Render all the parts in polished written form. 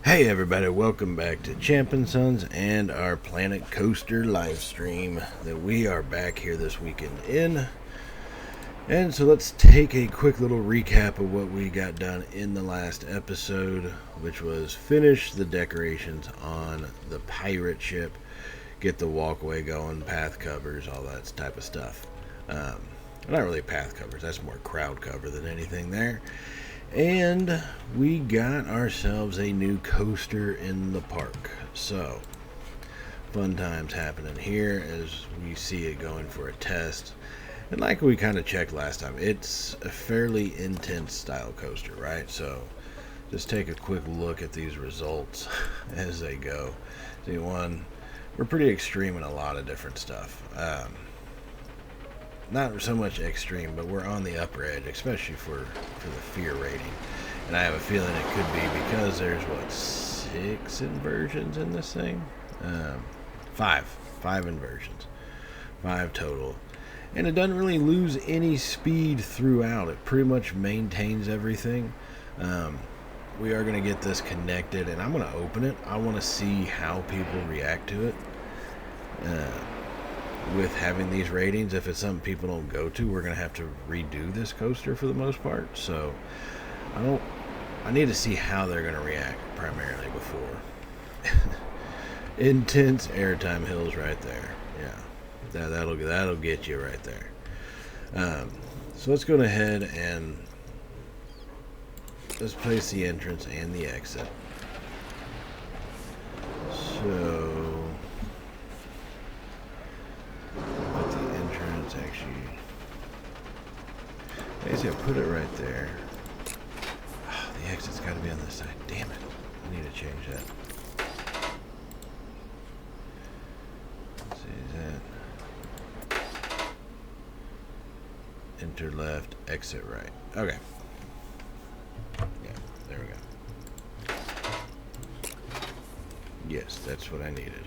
Hey everybody, welcome back to Champ and Sons and our Planet Coaster live stream that we are back here this weekend in. And so let's take a quick little recap of what we got done in the last episode, which was finish the decorations on the pirate ship, get the walkway going, path covers, all that type of stuff. Not really path covers, that's more crowd cover than anything there. And we got ourselves a new coaster in the park. So, fun times happening here as we see it going for a test. And like we kind of checked last time, it's a fairly intense style coaster, right? So, just take a quick look at these results as they go. See, one, we're pretty extreme in a lot of different stuff. Not so much extreme, but we're on the upper edge, especially for the fear rating. And I have a feeling it could be because there's, what, 6 inversions in this thing? Five inversions. 5 total. And it doesn't really lose any speed throughout. It pretty much maintains everything. We are going to get this connected, and I'm going to open it. I want to see how people react to it. With having these ratings, if it's something people don't go to, we're going to have to redo this coaster for the most part. So I need to see how they're going to react primarily before. Intense airtime hills right there. Yeah, that'll get you right there. So let's go ahead and let's place the entrance and the exit. So I put it right there. Oh, the exit's got to be on this side. Damn it. I need to change that. Let's see, is that enter left, exit right. Okay. Yeah, there we go. Yes, that's what I needed.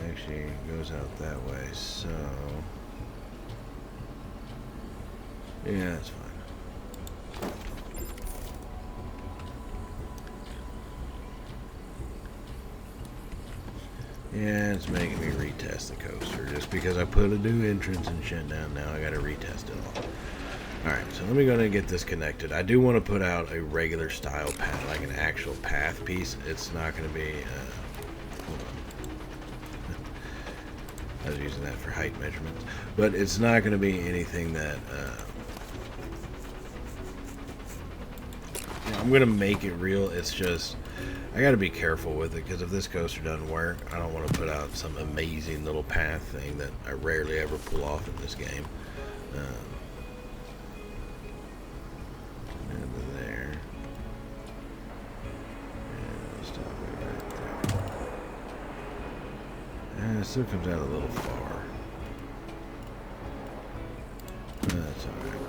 Actually goes out that way, so yeah, that's fine. Yeah, it's making me retest the coaster just because I put a new entrance and shit down. Now I gotta retest it all. Alright, so let me go ahead and get this connected. I do want to put out a regular style path, like an actual path piece. It's not going to be hold on. I was using that for height measurements, but it's not going to be anything that I'm going to make it real. It's just I got to be careful with it because if this coaster doesn't work, I don't want to put out some amazing little path thing that I rarely ever pull off in this game. And there. And we'll stop it right there. And it still comes out a little far. That's alright.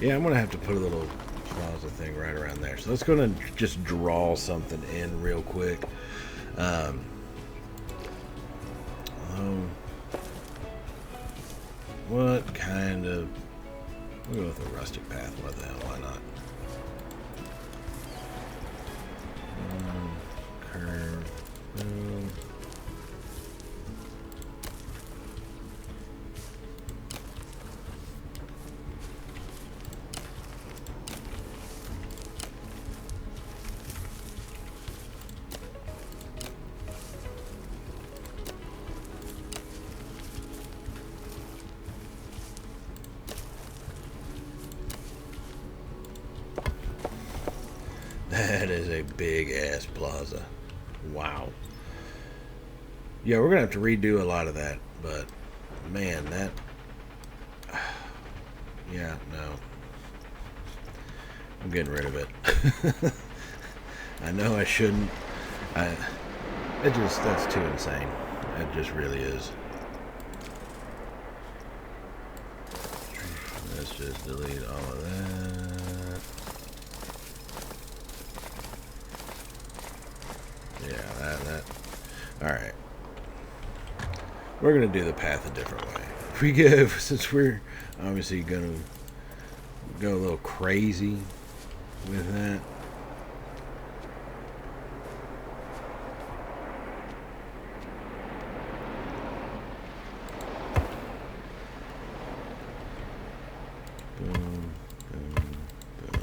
Yeah, I'm going to have to put a little plaza thing right around there. So let's go and just draw something in real quick. Um, what kind of... We'll go with a rustic path. What the hell? Why not? Curve. Boom. That is a big ass plaza. Wow. Yeah, we're gonna have to redo a lot of that, but man, that... Yeah, no. I'm getting rid of it. I know I shouldn't. That's too insane. It just really is. Let's just delete all of that. Yeah, that. Alright. We're going to do the path a different way. If we go, since we're obviously going to go a little crazy with that. Boom, boom, boom.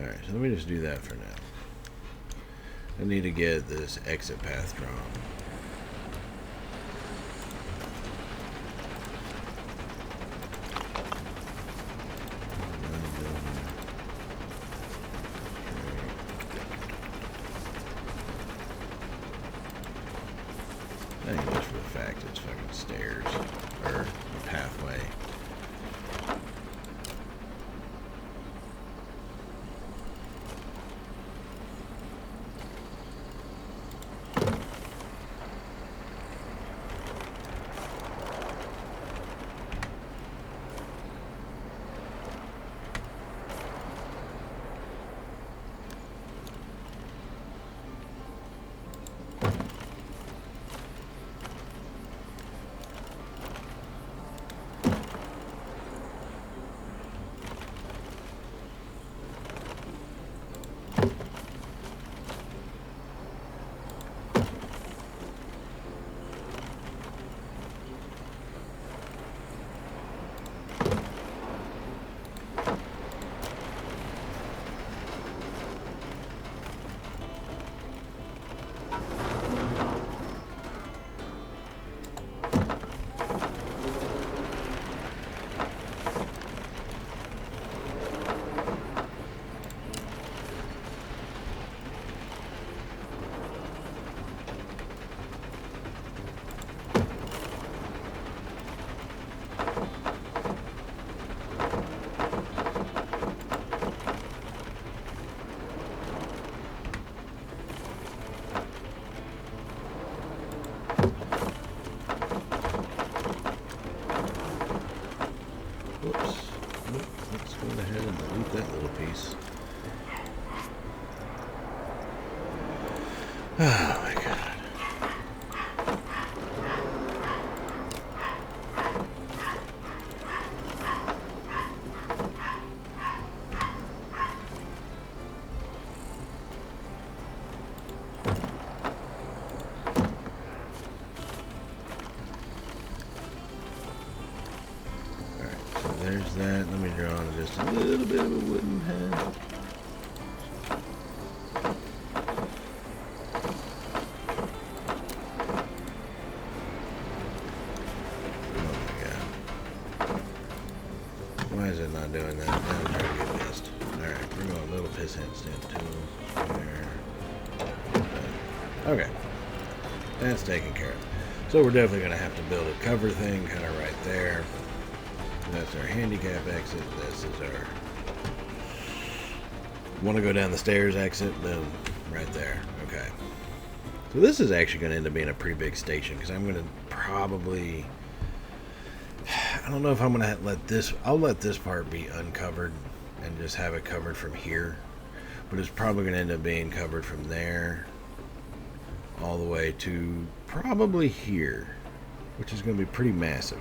Alright, so let me just do that for now. I need to get this exit path drawn. I think just for the fact it's fucking stairs or a pathway. Let's go ahead and delete that little piece. Oh my god. There's that. Let me draw on just a little bit of a wooden head. Oh my god. Why is it not doing that? Now I'm trying to get pissed. Alright, we're going a little piss handstand tool. There. Okay. That's taken care of. So we're definitely going to have to build a cover thing kind of right there. That's our handicap exit. This is our want to go down the stairs exit. Boom, right there. Okay. So this is actually going to end up being a pretty big station because I'm going to probably... I don't know if I'm going to let this... I'll let this part be uncovered and just have it covered from here. But it's probably going to end up being covered from there all the way to probably here, which is going to be pretty massive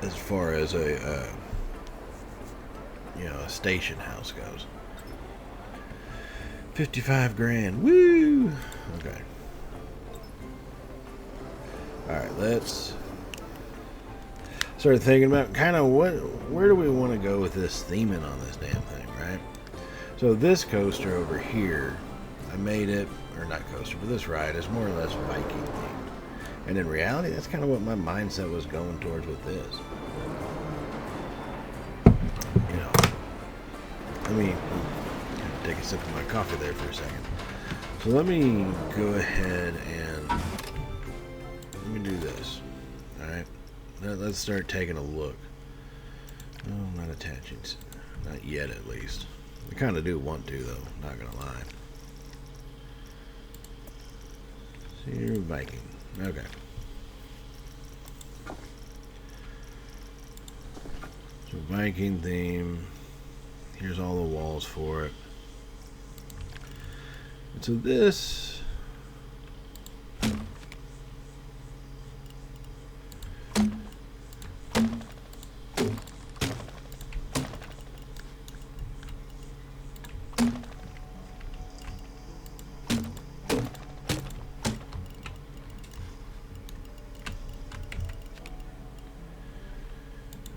as far as a station house goes. 55 grand. Woo! Okay. Alright, let's start thinking about kind of where do we want to go with this theming on this damn thing, right? So this coaster over here, I made it, or not coaster, but this ride is more or less Viking themed. And in reality, that's kind of what my mindset was going towards with this. You know, let me take a sip of my coffee there for a second. So let me go ahead and let me do this. Alright, let's start taking a look. Oh, not attaching. Not yet, at least. I kind of do want to, though, not gonna lie. Cedar Viking. Okay. So Viking theme. Here's all the walls for it. And so this...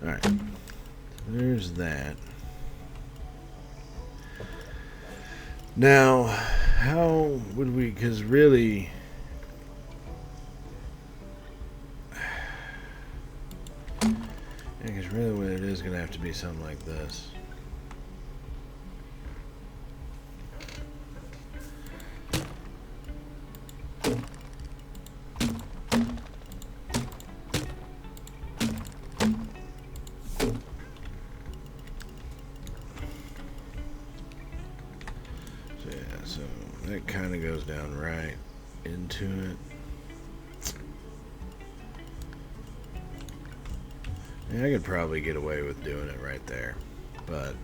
Alright, so there's that. Now, how would we, because really, because really what it is going to have to be something like this. So that kind of goes down right into it. Yeah, I could probably get away with doing it right there, but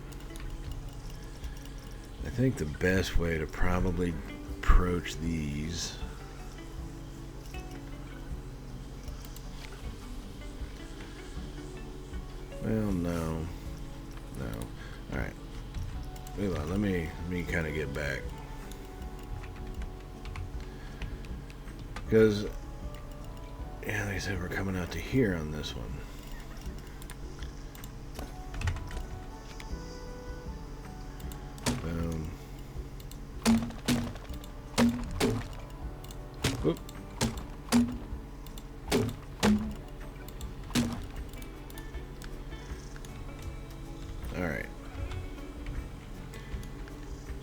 I think the best way to probably approach these no. Alright. Move on, let me kind of get back. Because, yeah, like I said, we're coming out to here on this one. Boom. Whoop. Alright.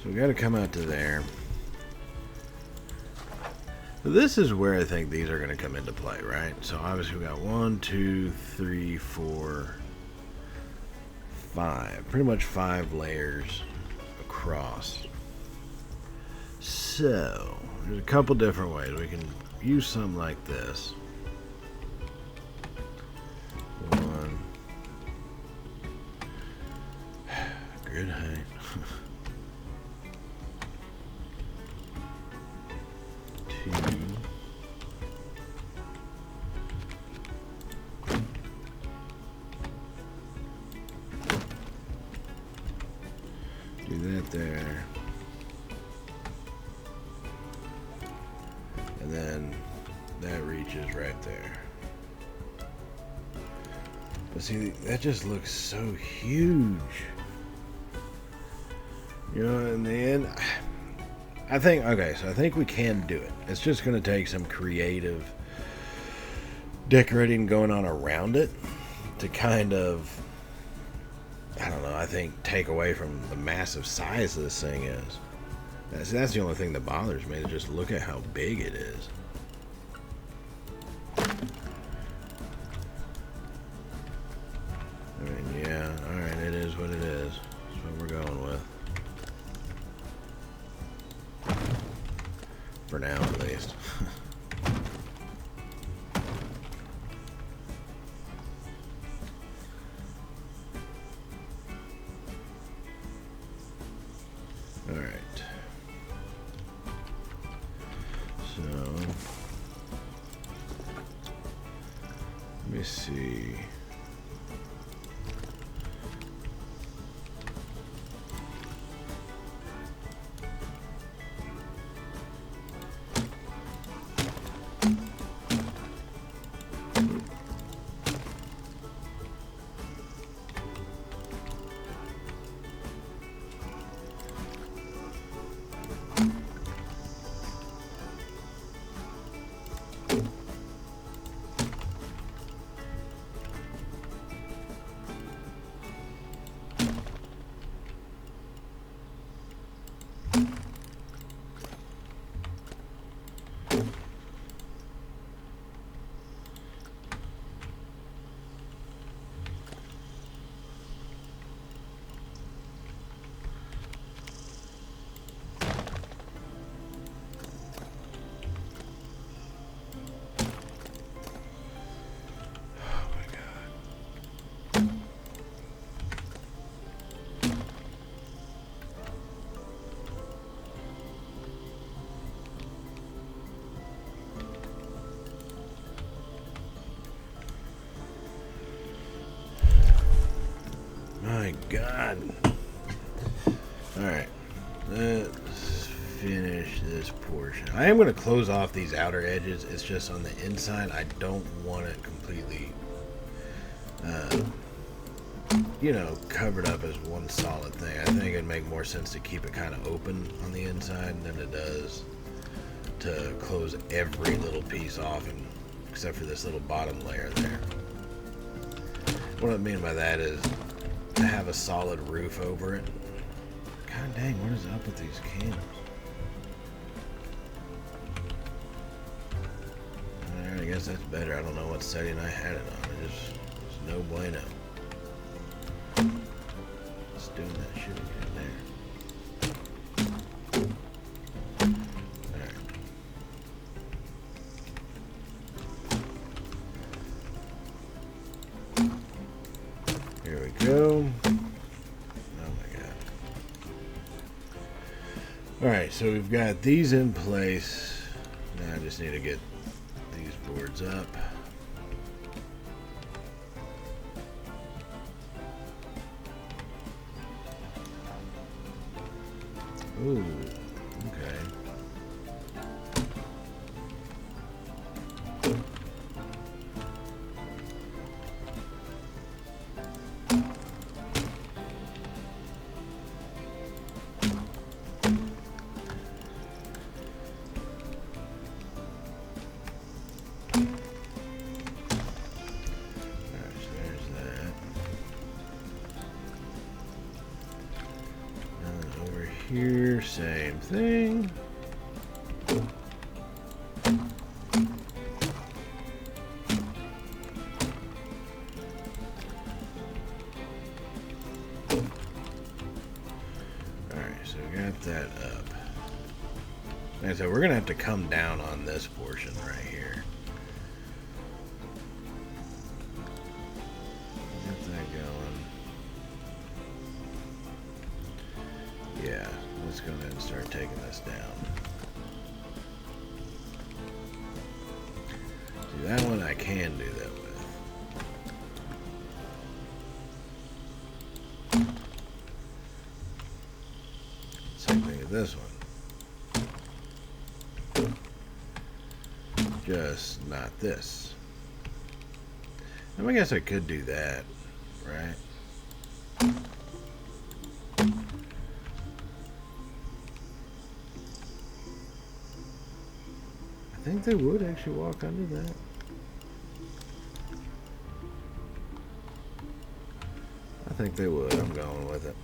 So we got to come out to there. This is where I think these are going to come into play, right? So obviously we got 1, 2, 3, 4, 5. Pretty much 5 layers across. So there's a couple different ways we can use something like this. 1. Grid height. Do that there. And then that reaches right there. But see, that just looks so huge. You know, in the end, I think, okay, so I think we can do it. It's just going to take some creative decorating going on around it to kind of, I don't know, I think take away from the massive size this thing is. That's the only thing that bothers me, to just look at how big it is. I mean, yeah, alright, it is what it is. That's what we're going with. For now, at least. Alright. So, let me see. My God. Alright. Let's finish this portion. I am going to close off these outer edges. It's just on the inside. I don't want it completely, you know, covered up as one solid thing. I think it'd make more sense to keep it kind of open on the inside than it does to close every little piece off, except for this little bottom layer there. What I mean by that is to have a solid roof over it. God dang, what is up with these candles? Alright, I guess that's better. I don't know what setting I had it on. It's no bueno. Just doing that shit again there. Alright. Here we go. Alright, so we've got these in place. Now I just need to get these boards up. Ooh, okay. Here, same thing. Alright, so we got that up. Like I said, we're gonna have to come down on this portion right here. Get that going. Yeah, let's go ahead and start taking this down. See, that one I can do that with. Same thing with this one. Just not this. I guess I could do that, right? I think they would actually walk under that. I think they would. I'm going with it.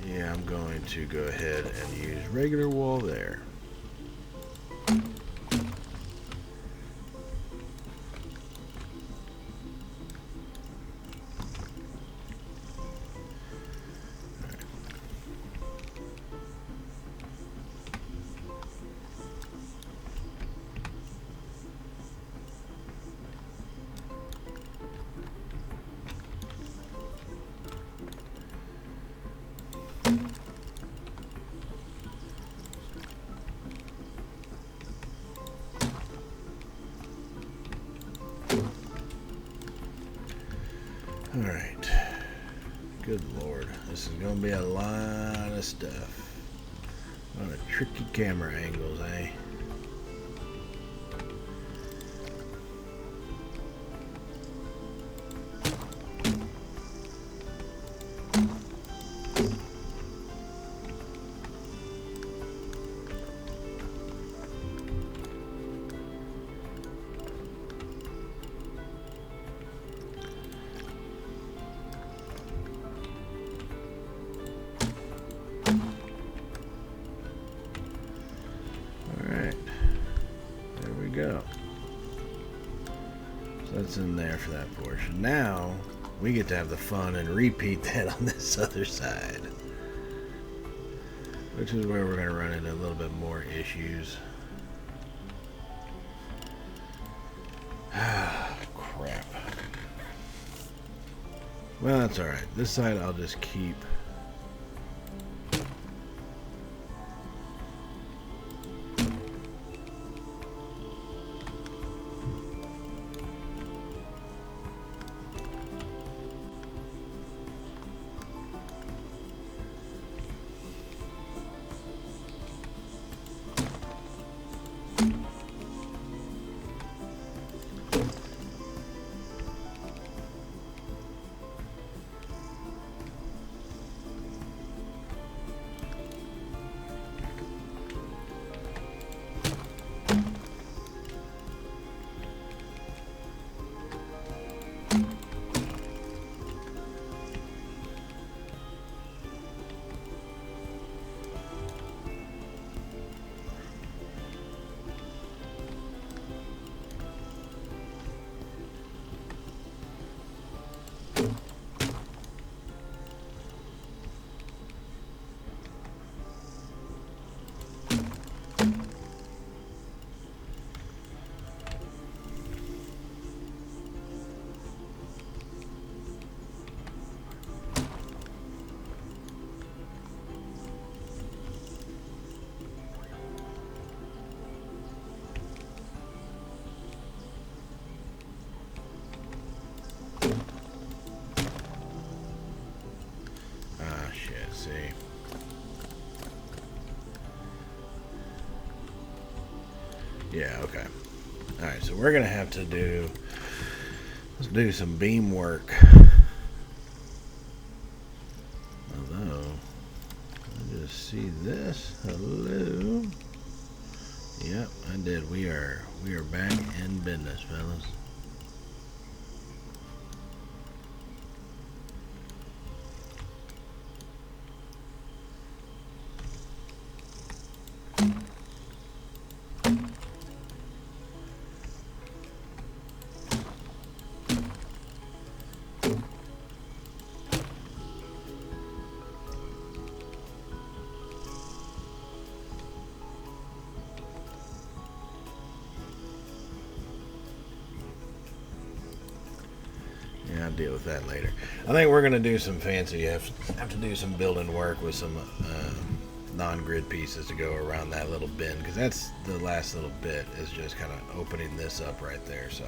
Yeah, I'm going to go ahead and use regular wall there. Alright. Good lord. This is going to be a lot of stuff. A lot of tricky camera angles, eh? Go. So that's in there for that portion. Now we get to have the fun and repeat that on this other side, which is where we're going to run into a little bit more issues. Ah, crap. Well, that's alright. This side I'll just keep. Yeah, okay. Alright, so we're going to have to let's do some beam work. Although, I just see this. Hello. Yep, I did. We are back in business, fellas. Yeah, I'll deal with that later. I think we're going to do some fancy, have to do some building work with some non-grid pieces to go around that little bin, because that's the last little bit, is just kind of opening this up right there. So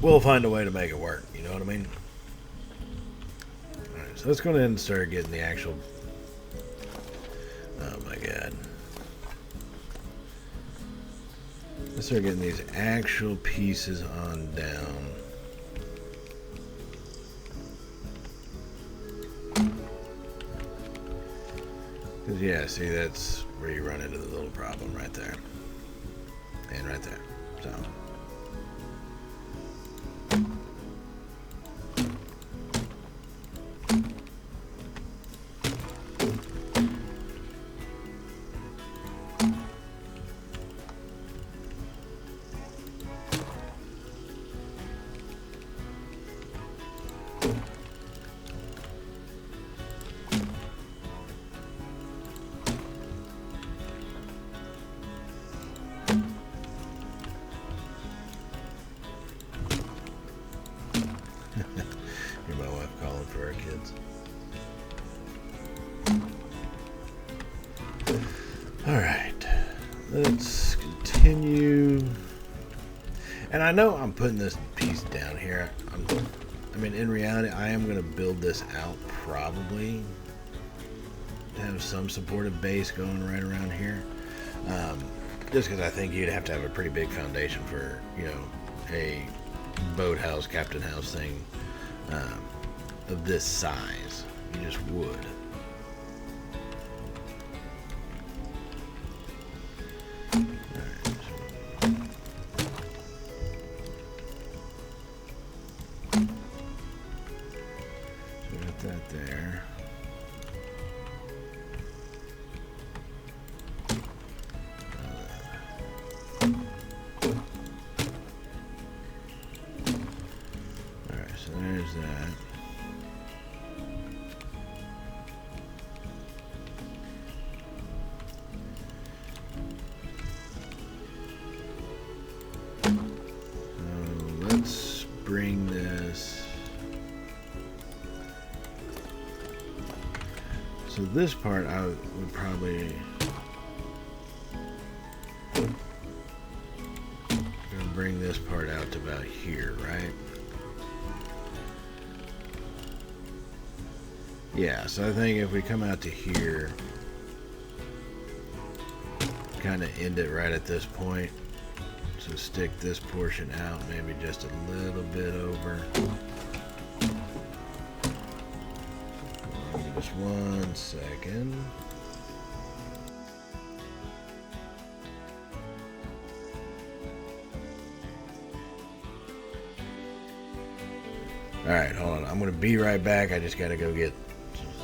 we'll find a way to make it work, you know what I mean? Alright, so let's go ahead and start getting the actual, oh my god, let's start getting these actual pieces on down. Because, yeah, see, that's where you run into the little problem right there. And right there. So. Hear my wife calling for our kids. Alright, let's continue. And I know I'm putting this piece these down here. I mean, in reality, I am going to build this out probably to have some supportive base going right around here. Just because I think you'd have to have a pretty big foundation for, you know, a boathouse, captain house thing of this size. You just would. That there. Alright, so there's that. So let's bring this. So this part I would probably bring this part out to about here, right? Yeah, so I think if we come out to here, kind of end it right at this point. So stick this portion out, maybe just a little bit over. Just 1 second. Alright, hold on. I'm going to be right back. I just got to go get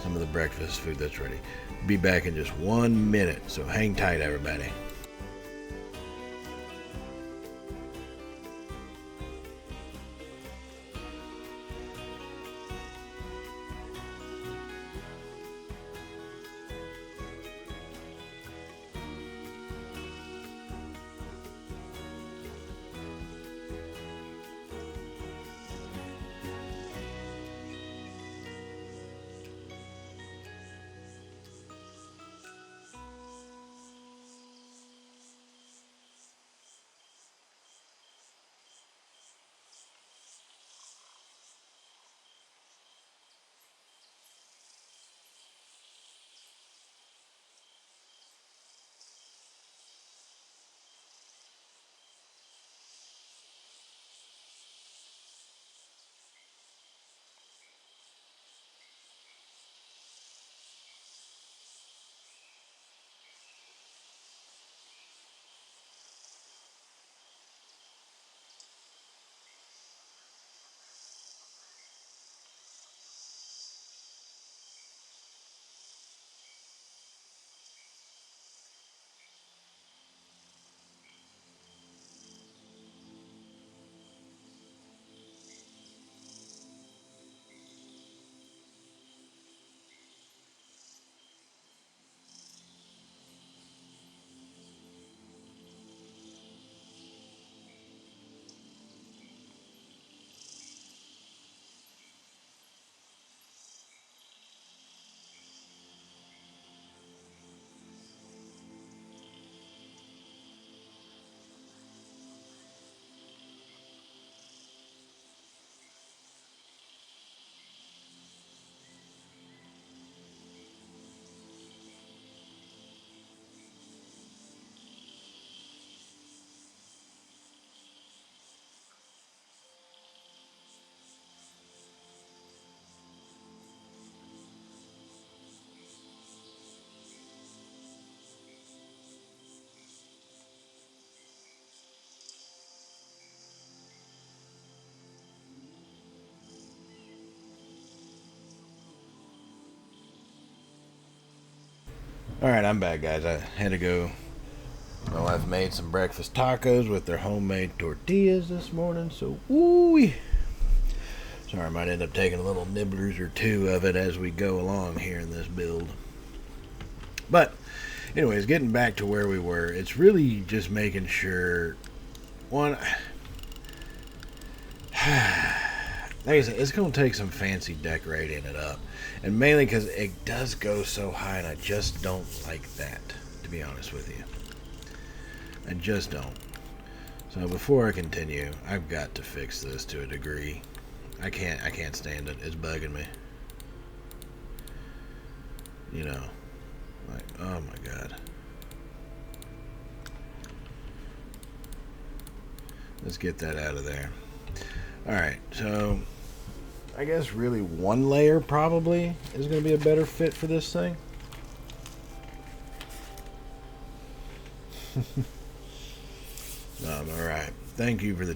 some of the breakfast food that's ready. Be back in just 1 minute, so hang tight, everybody. Alright, I'm back, guys. I had to go. My wife made some breakfast tacos with their homemade tortillas this morning, so woo. Sorry, I might end up taking a little nibblers or two of it as we go along here in this build. But, anyways, getting back to where we were, it's really just making sure, one, like I said, it's going to take some fancy decorating it up. And mainly because it does go so high, and I just don't like that, to be honest with you. I just don't. So before I continue, I've got to fix this to a degree. I can't stand it. It's bugging me. You know, like, oh my god. Let's get that out of there. Alright, so I guess really one layer probably is going to be a better fit for this thing. Alright. Thank you for the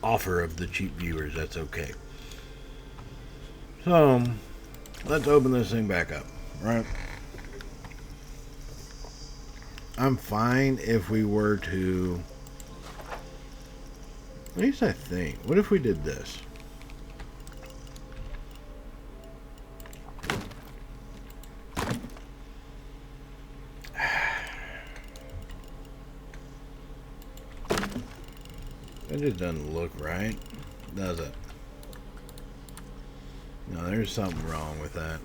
offer of the cheap viewers. That's okay. So, let's open this thing back up, right? I'm fine if we were to... At least I think. What if we did this? It just doesn't look right, does it? No, there's something wrong with that.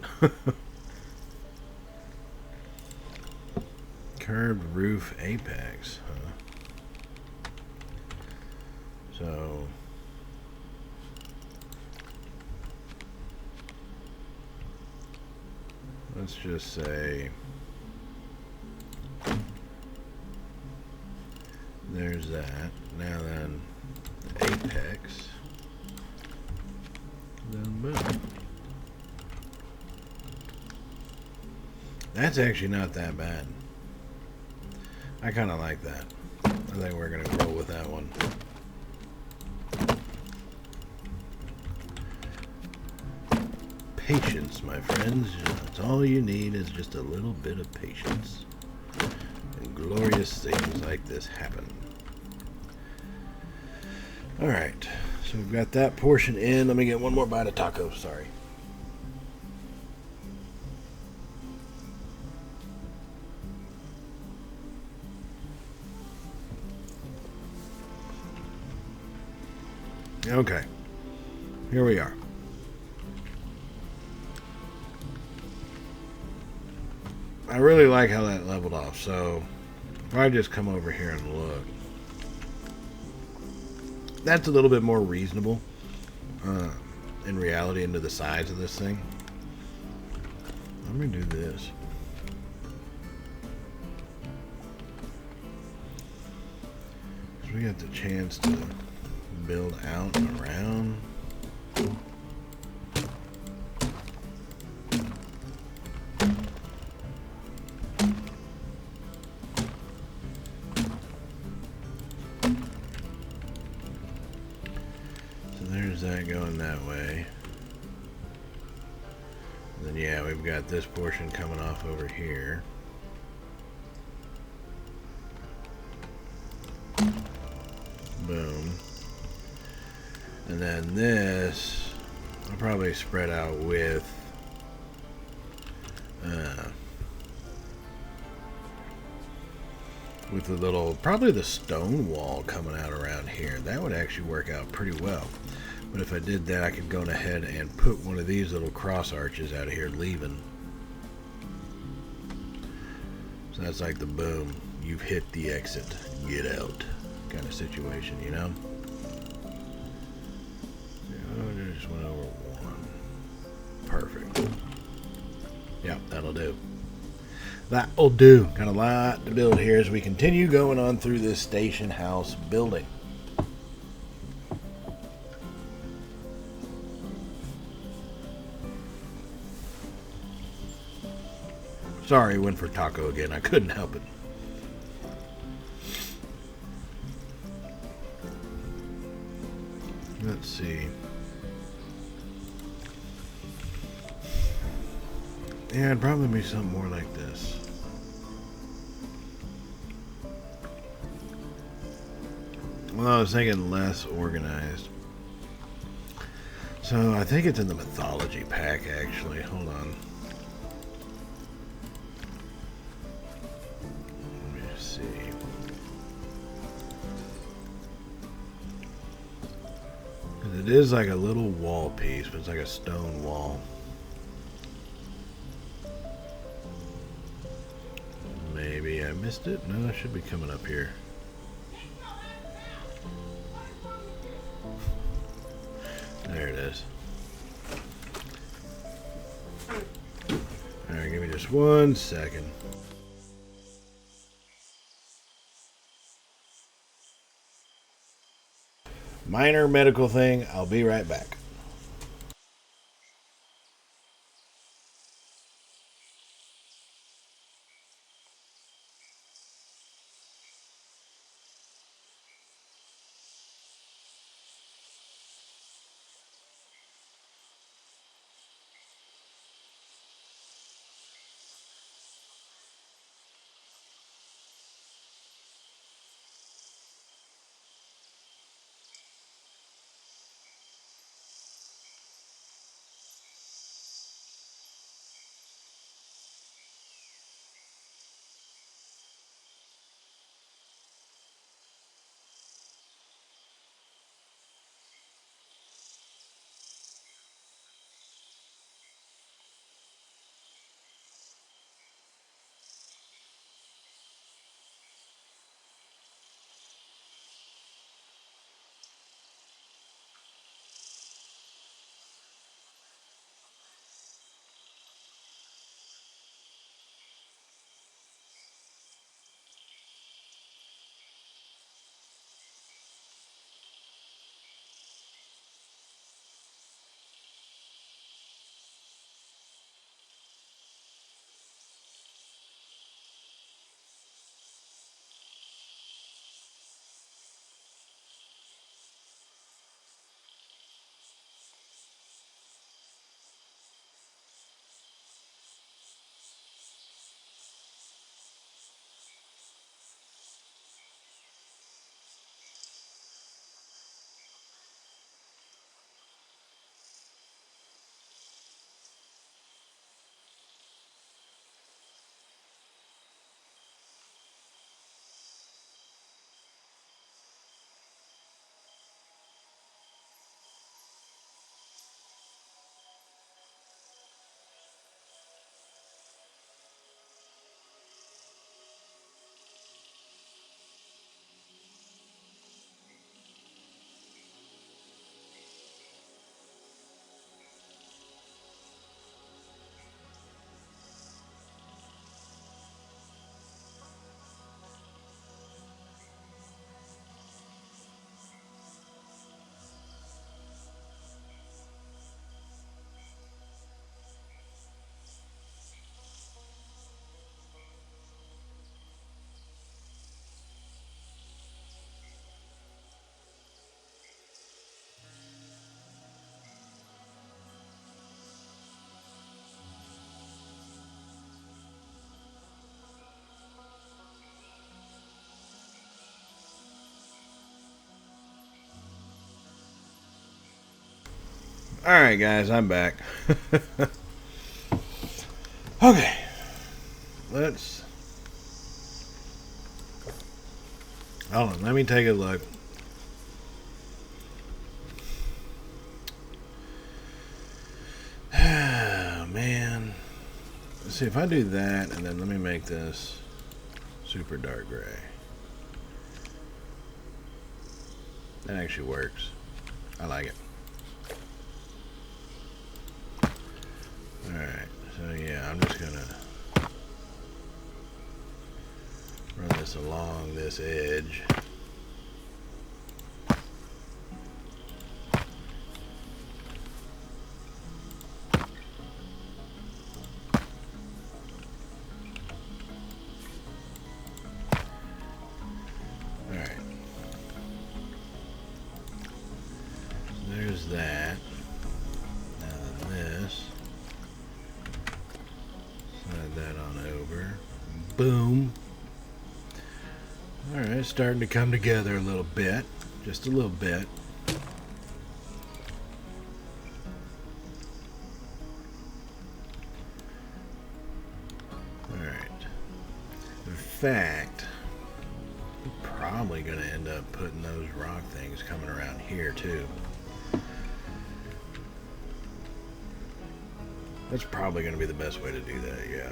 Curved roof apex, huh? So... let's just say... there's that. Now then, apex. Then boom. That's actually not that bad. I kind of like that. I think we're going to roll with that one. Patience, my friends. That's all you need is just a little bit of patience. And glorious things like this happen. Alright, so we've got that portion in. Let me get one more bite of taco, sorry. Okay, here we are. I really like how that leveled off, so if I just come over here and look, that's a little bit more reasonable in reality into the size of this thing. Let me do this. So we got the chance to build out and around. That going that way. And then yeah, we've got this portion coming off over here. Boom. And then this I'll probably spread out with the little, probably the stone wall coming out around here. That would actually work out pretty well. But if I did that, I could go ahead and put one of these little cross arches out of here leaving. So that's like the boom, you've hit the exit, get out kind of situation, you know? I just went over one. Perfect. Yep, that'll do. That'll do. Got a lot to build here as we continue going on through this station house building. Sorry, went for taco again. I couldn't help it. Let's see. Yeah, it'd probably be something more like this. Well, I was thinking less organized. So, I think it's in the mythology pack, actually. Hold on. Let me see. It is like a little wall piece, but it's like a stone wall. Maybe I missed it. No, it should be coming up here. There it is. Alright, give me just 1 second. Minor medical thing. I'll be right back. Alright, guys, I'm back. Okay. Let's... Hold on, let me take a look. Oh, man. Let's see, if I do that, and then let me make this super dark gray. That actually works. I like it. Alright, so yeah, I'm just gonna run this along this edge. Alright. There's that. Now then this. Slide that on over. Boom. Alright, starting to come together a little bit. Just a little bit. Alright. In fact, I'm probably going to end up putting those rock things coming around here too. That's probably going to be the best way to do that, yeah.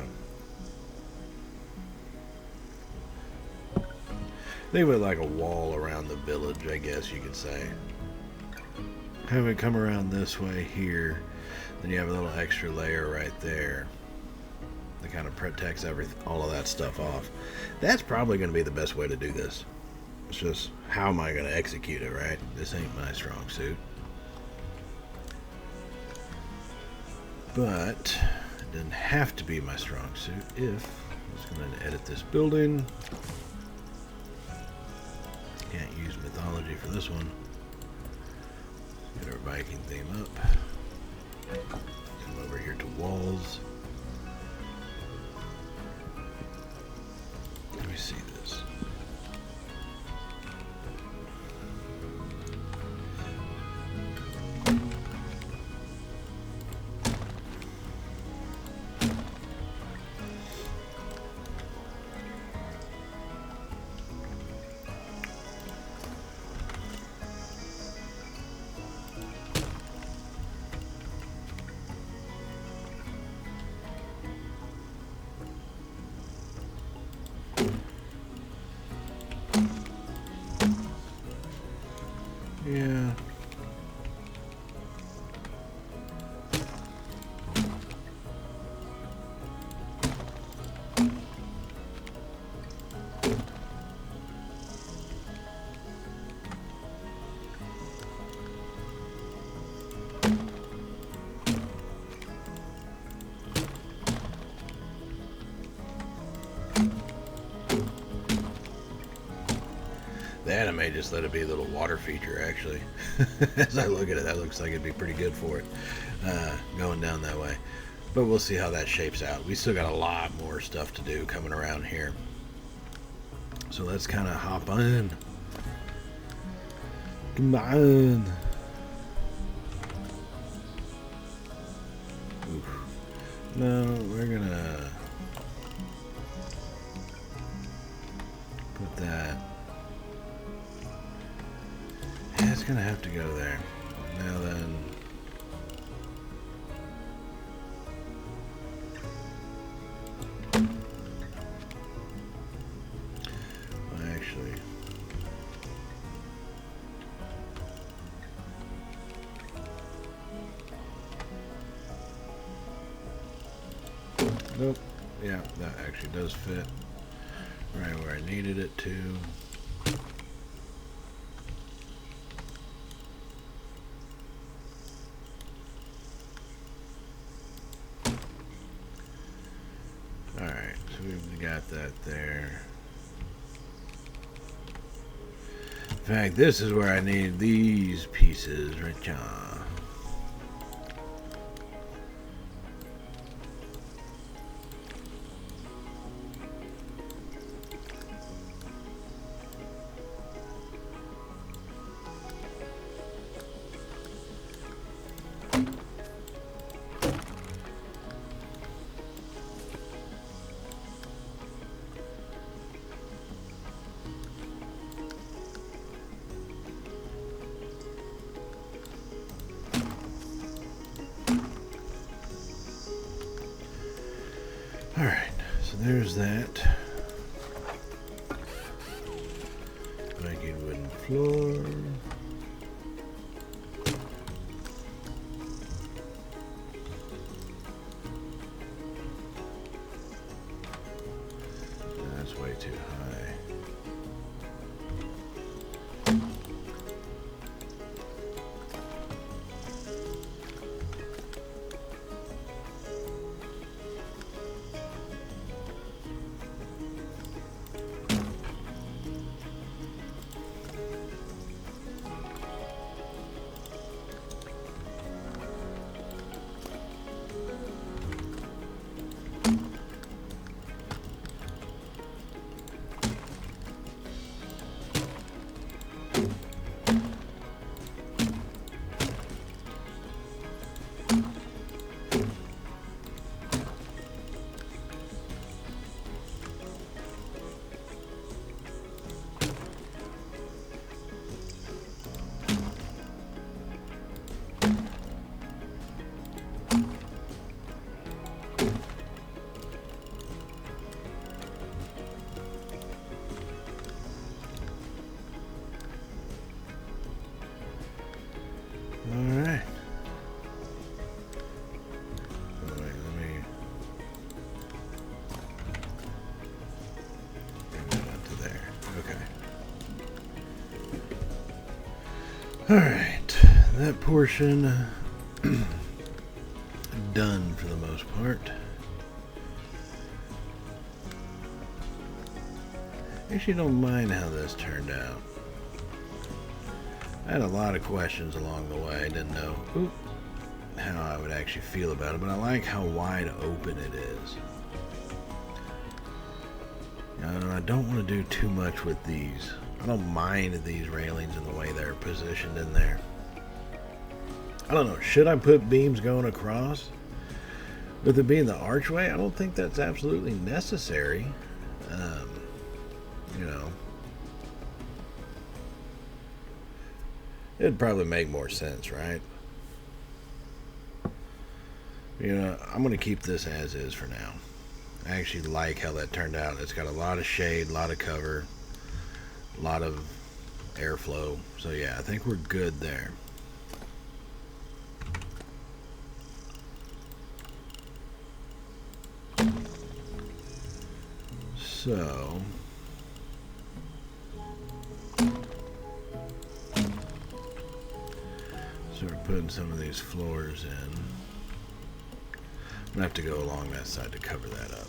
Think of it like a wall around the village, I guess you could say. have it come around this way here, then you have a little extra layer right there that kind of protects all of that stuff off. That's probably going to be the best way to do this. It's just, how am I going to execute it, right? This ain't my strong suit. But it doesn't have to be my strong suit if I'm just going to edit this building. Can't use mythology for this one. Get our Viking theme up. Come over here to walls. Let me see this. Yeah. The anime just let it be a little water feature, actually. As I look at it, that looks like it'd be pretty good for it, going down that way. But we'll see how that shapes out. We still got a lot more stuff to do coming around here. So let's kind of hop on. Come on. Oof. No, we're gonna put that. Yeah, it's gonna have to go there. Now then. Well, actually. Nope. Yeah, that actually does fit right where I needed it to. Alright, so we've got that there. In fact, this is where I need these pieces right here. Alright, so there's that. Viking wooden floor. That's way too high. Alright, that portion done for the most part. Actually, don't mind how this turned out. I had a lot of questions along the way. I didn't know how I would actually feel about it, but I like how wide open it is. I don't want to do too much with these. I don't mind these railings and the way they're positioned in there. I don't know, should I put beams going across? With it being the archway, I don't think that's absolutely necessary. You know, it'd probably make more sense, right? You know, I'm going to keep this as is for now. I actually like how that turned out. It's got a lot of shade, a lot of cover, a lot of airflow. So yeah, I think we're good there. So start putting some of these floors in. I'm gonna have to go along that side to cover that up.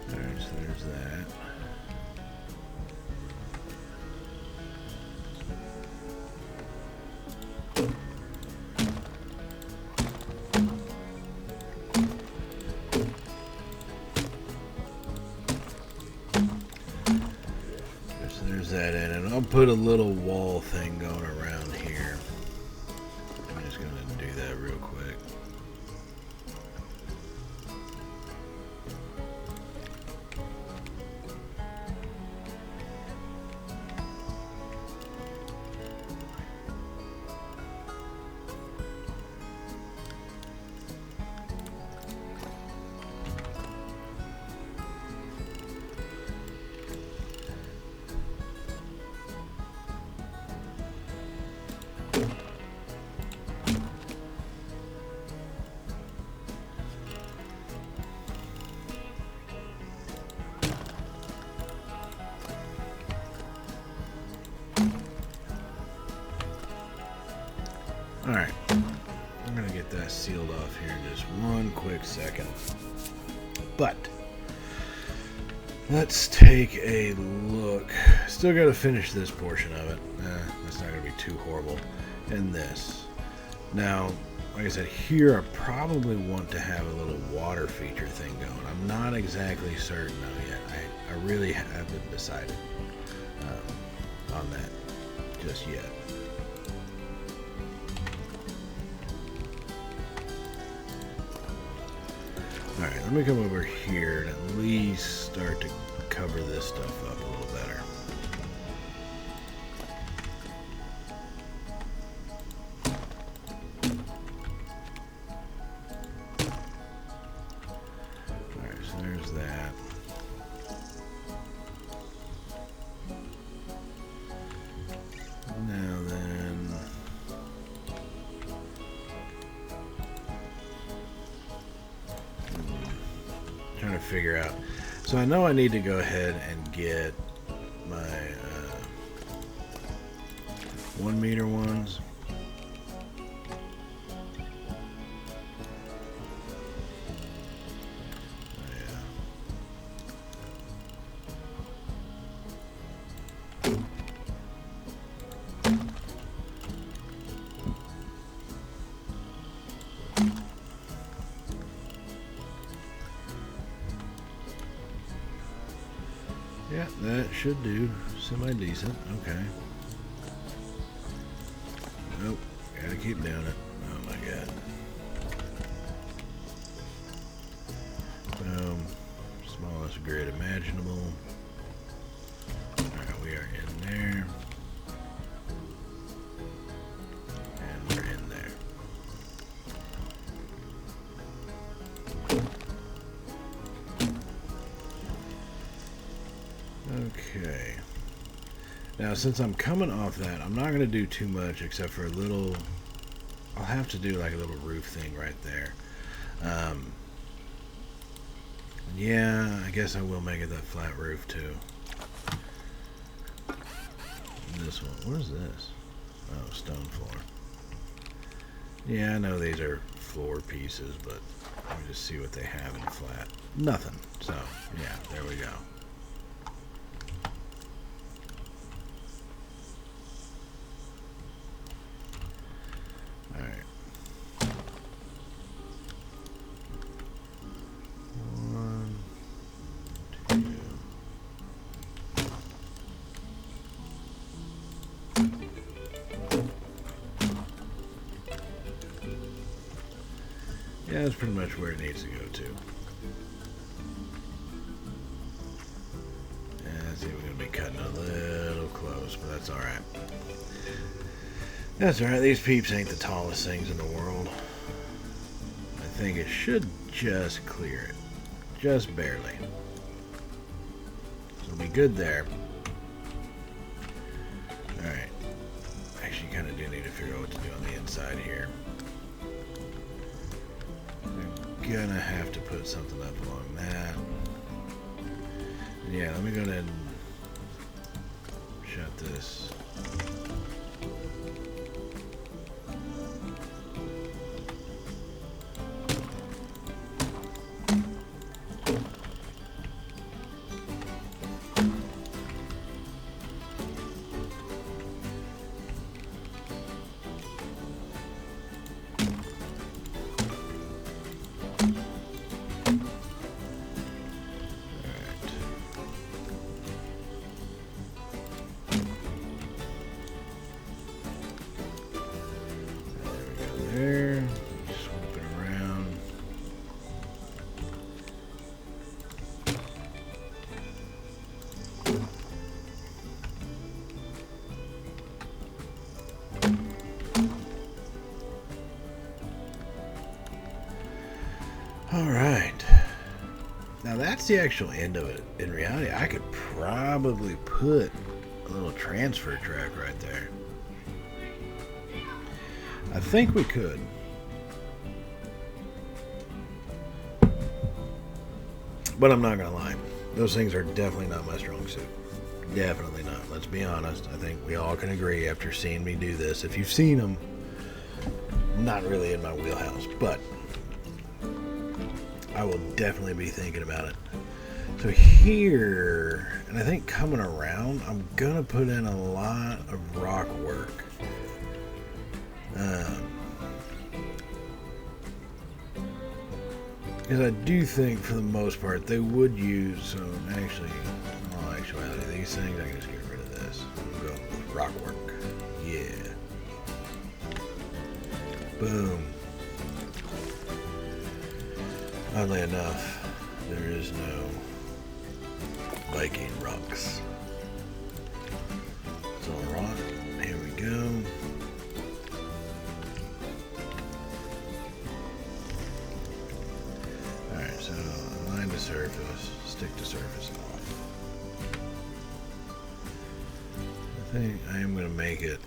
Alright, so there's that. There's that in, and I'll put a little wall thing going around here. I'm just going to do that real quick. Alright, I'm going to get that sealed off here in just one quick second. But let's take a look. Still got to finish this portion of it. That's not going to be too horrible. And this. Now, like I said, here I probably want to have a little water feature thing going. I'm not exactly certain though yet. I really haven't decided on that just yet. Alright, let me come over here and at least start to cover this stuff up a little better. Alright, so there's that. Now then... trying to figure out. So I know I need to go ahead and get my 1 meter ones. Yeah, that should do. Semi-decent. Okay. Nope. Gotta keep doing it. Oh my god. Boom. Smallest grid imaginable. Alright, we are in there. And we're in there. Okay. Now, since I'm coming off that, I'm not going to do too much except for a little... I'll have to do like a little roof thing right there. Yeah, I guess I will make it that flat roof too. This one, what is this? Oh, stone floor. Yeah, I know these are floor pieces, but let me just see what they have in flat. Nothing. So, yeah, there we go. Alright. One, two. Yeah, that's pretty much where it needs to go to. Yeah, I see we're going to be cutting a little close, but that's alright. That's alright, these peeps ain't the tallest things in the world. I think it should just clear it. Just barely. So we'll be good there. Alright. Actually, kind of do need to figure out what to do on the inside here. I'm gonna have to put something up along that. And yeah, let me go ahead and shut this. There, swoop it around. All right. Now that's the actual end of it. In reality, I could probably put a little transfer track right there. I think we could. But I'm not going to lie. Those things are definitely not my strong suit. Definitely not. Let's be honest. I think we all can agree after seeing me do this. If you've seen them, not really in my wheelhouse. But I will definitely be thinking about it. So here, and I think coming around, I'm going to put in a lot of rock work. Because I do think, for the most part, they would use some, actually, in all actuality, these things, I can just get rid of this. We'll go with rock work. Yeah. Boom. Oddly enough, there is no Viking rocks. It's all rock. Here we go. So, line to surface, stick to surface off. I think I am going to make it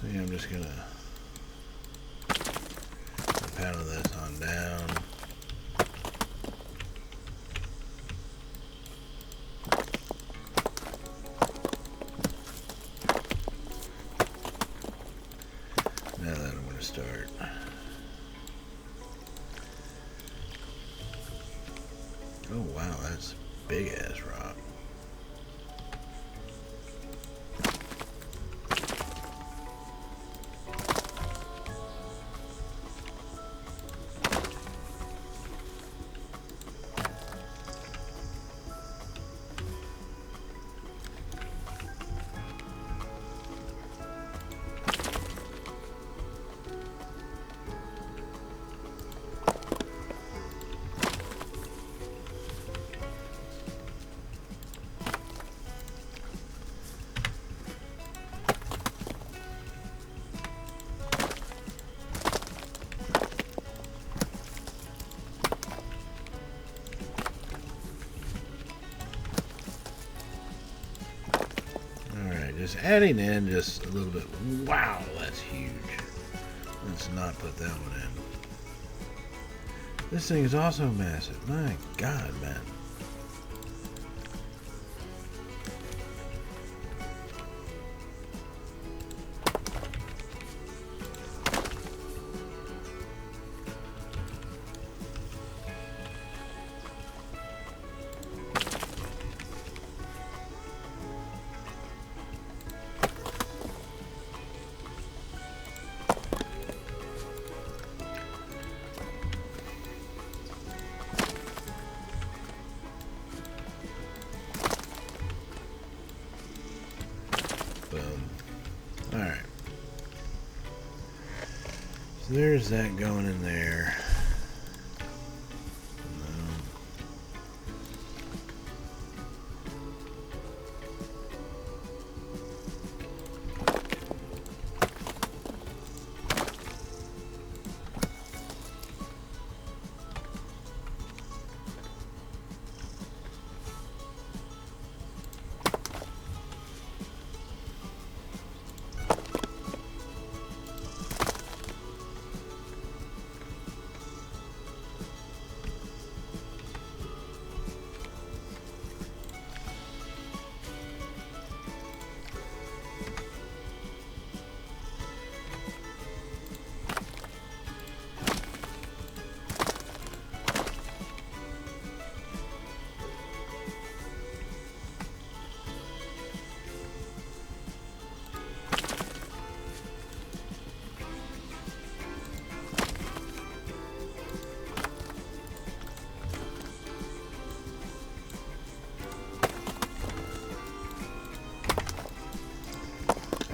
I'm just gonna pound this on down. Now that I'm gonna start. Oh wow, that's big ass rock. just adding in just a little bit. Wow, that's huge. Let's not put that one in. This thing is also massive. My God, man. Alright. So there's that going in there.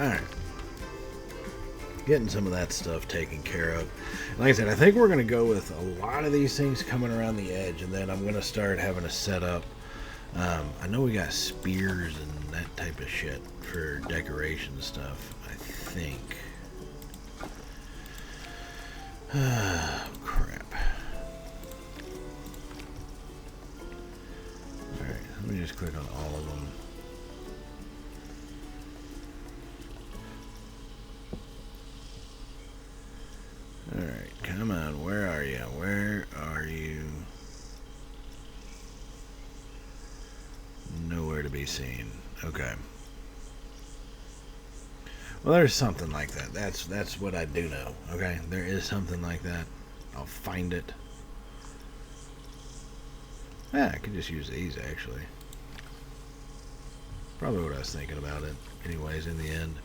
Alright. Getting some of that stuff taken care of. Like I said, I think we're going to go with a lot of these things coming around the edge, and then I'm going to start having to set up. I know we got spears and that type of shit for decoration stuff, I think. Oh, crap. Alright, let me just click on all of them. Alright, come on, where are you? Where are you? Nowhere to be seen. Okay. Well, there's something like that. That's what I do know. Okay, there is something like that. I'll find it. Yeah, I could just use these, actually. Probably what I was thinking about it. Anyways, in the end.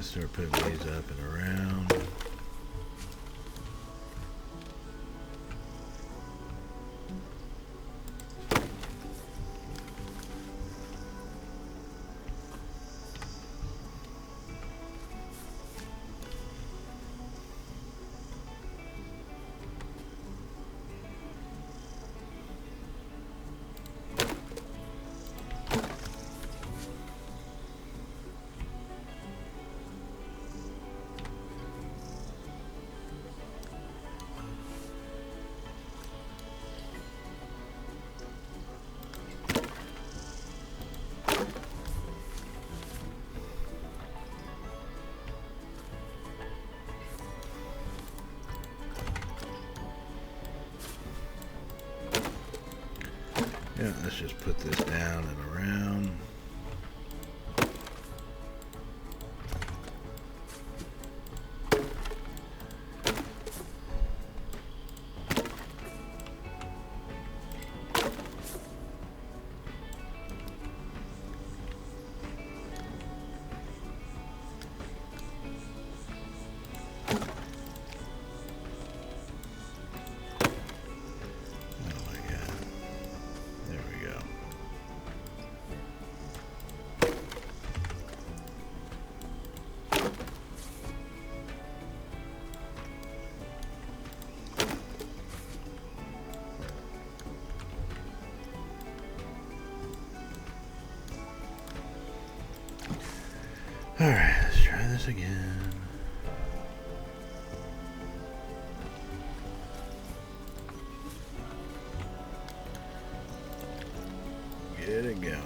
Start putting these up and around. Yeah, let's just put this down and around. Alright, let's try this again. going.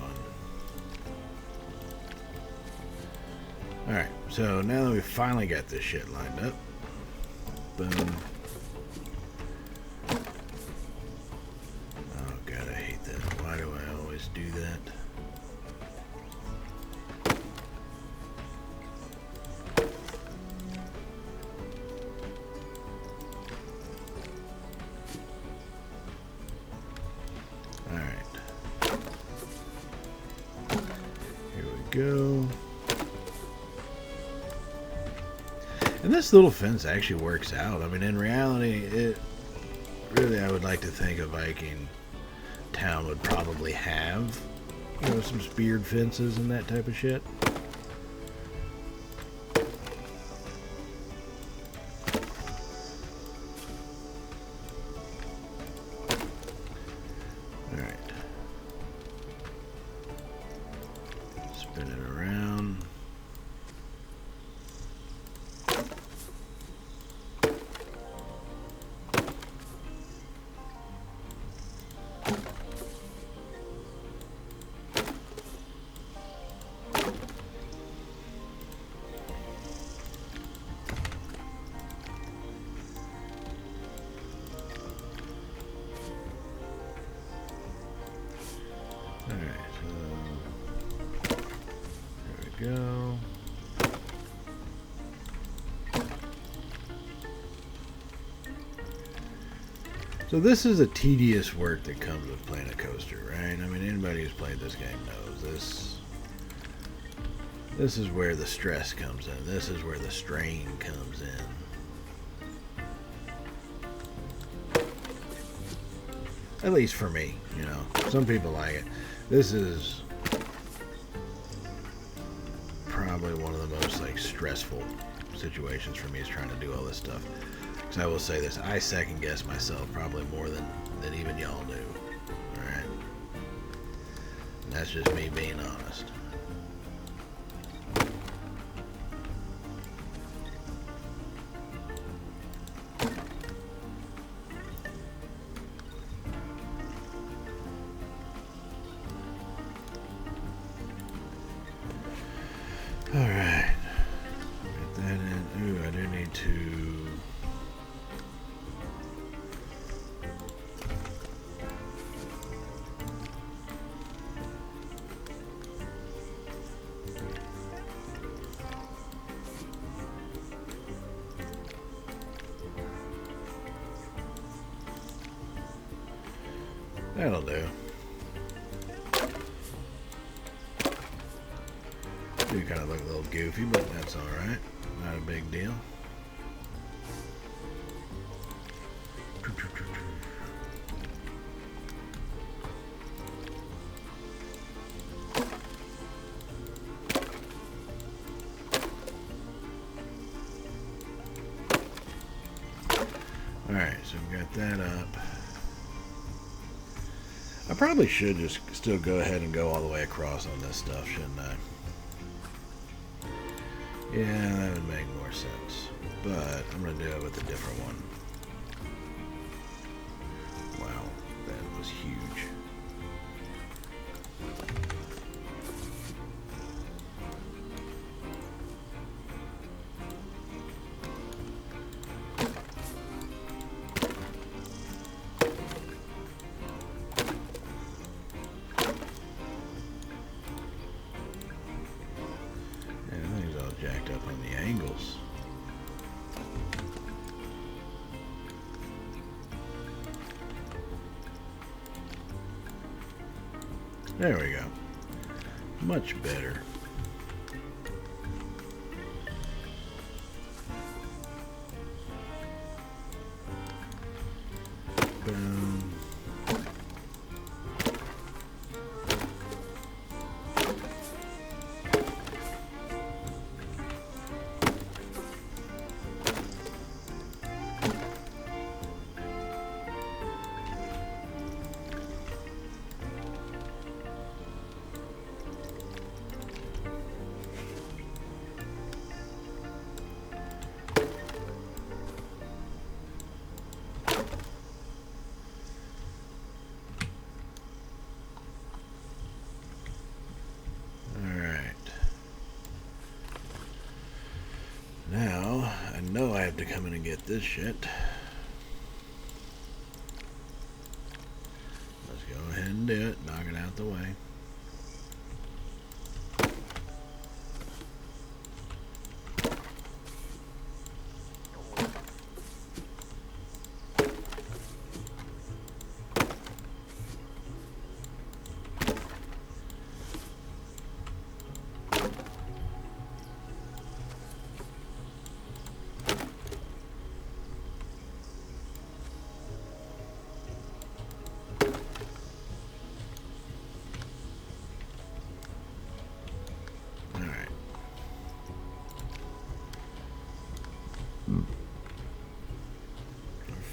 Alright, so now that we finally got this shit lined up, boom. Oh god, I hate that. Why do I always do that? Alright. Here we go. And this little fence actually works out. I mean, in reality, it really, I would like to think a Viking town would probably have, you know, some speared fences and that type of shit. Alright. Spin it around. Go. So this is a tedious work that comes with playing a coaster, right? I mean, anybody who's played this game knows this. This is where the stress comes in. This is where the strain comes in. At least for me, you know. Some people like it. This is probably one of the most like stressful situations for me, is trying to do all this stuff. Because I will say this, I second guess myself probably more than even y'all do. Alright? And that's just me being honest. Alright. Get that in. Ooh, I do need to... That'll do. Do kind of look a little goofy, but that's alright. Not a big deal. Alright, so we've got that up. I probably should just still go ahead and go all the way across on this stuff, shouldn't I? Yeah, that would make more sense. But I'm going to do it with a different one. Wow, that was huge. Jacked up on the angles. There we go. Much better. Boom. to come in and get this shit. Let's go ahead and do it. Knock it out the way.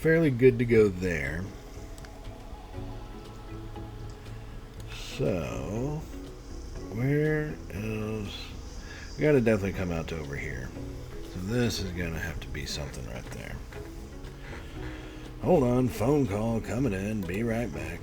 Fairly good to go there. So, where else? We gotta definitely come out to over here. So this is gonna have to be something right there. Hold on, phone call coming in. Be right back.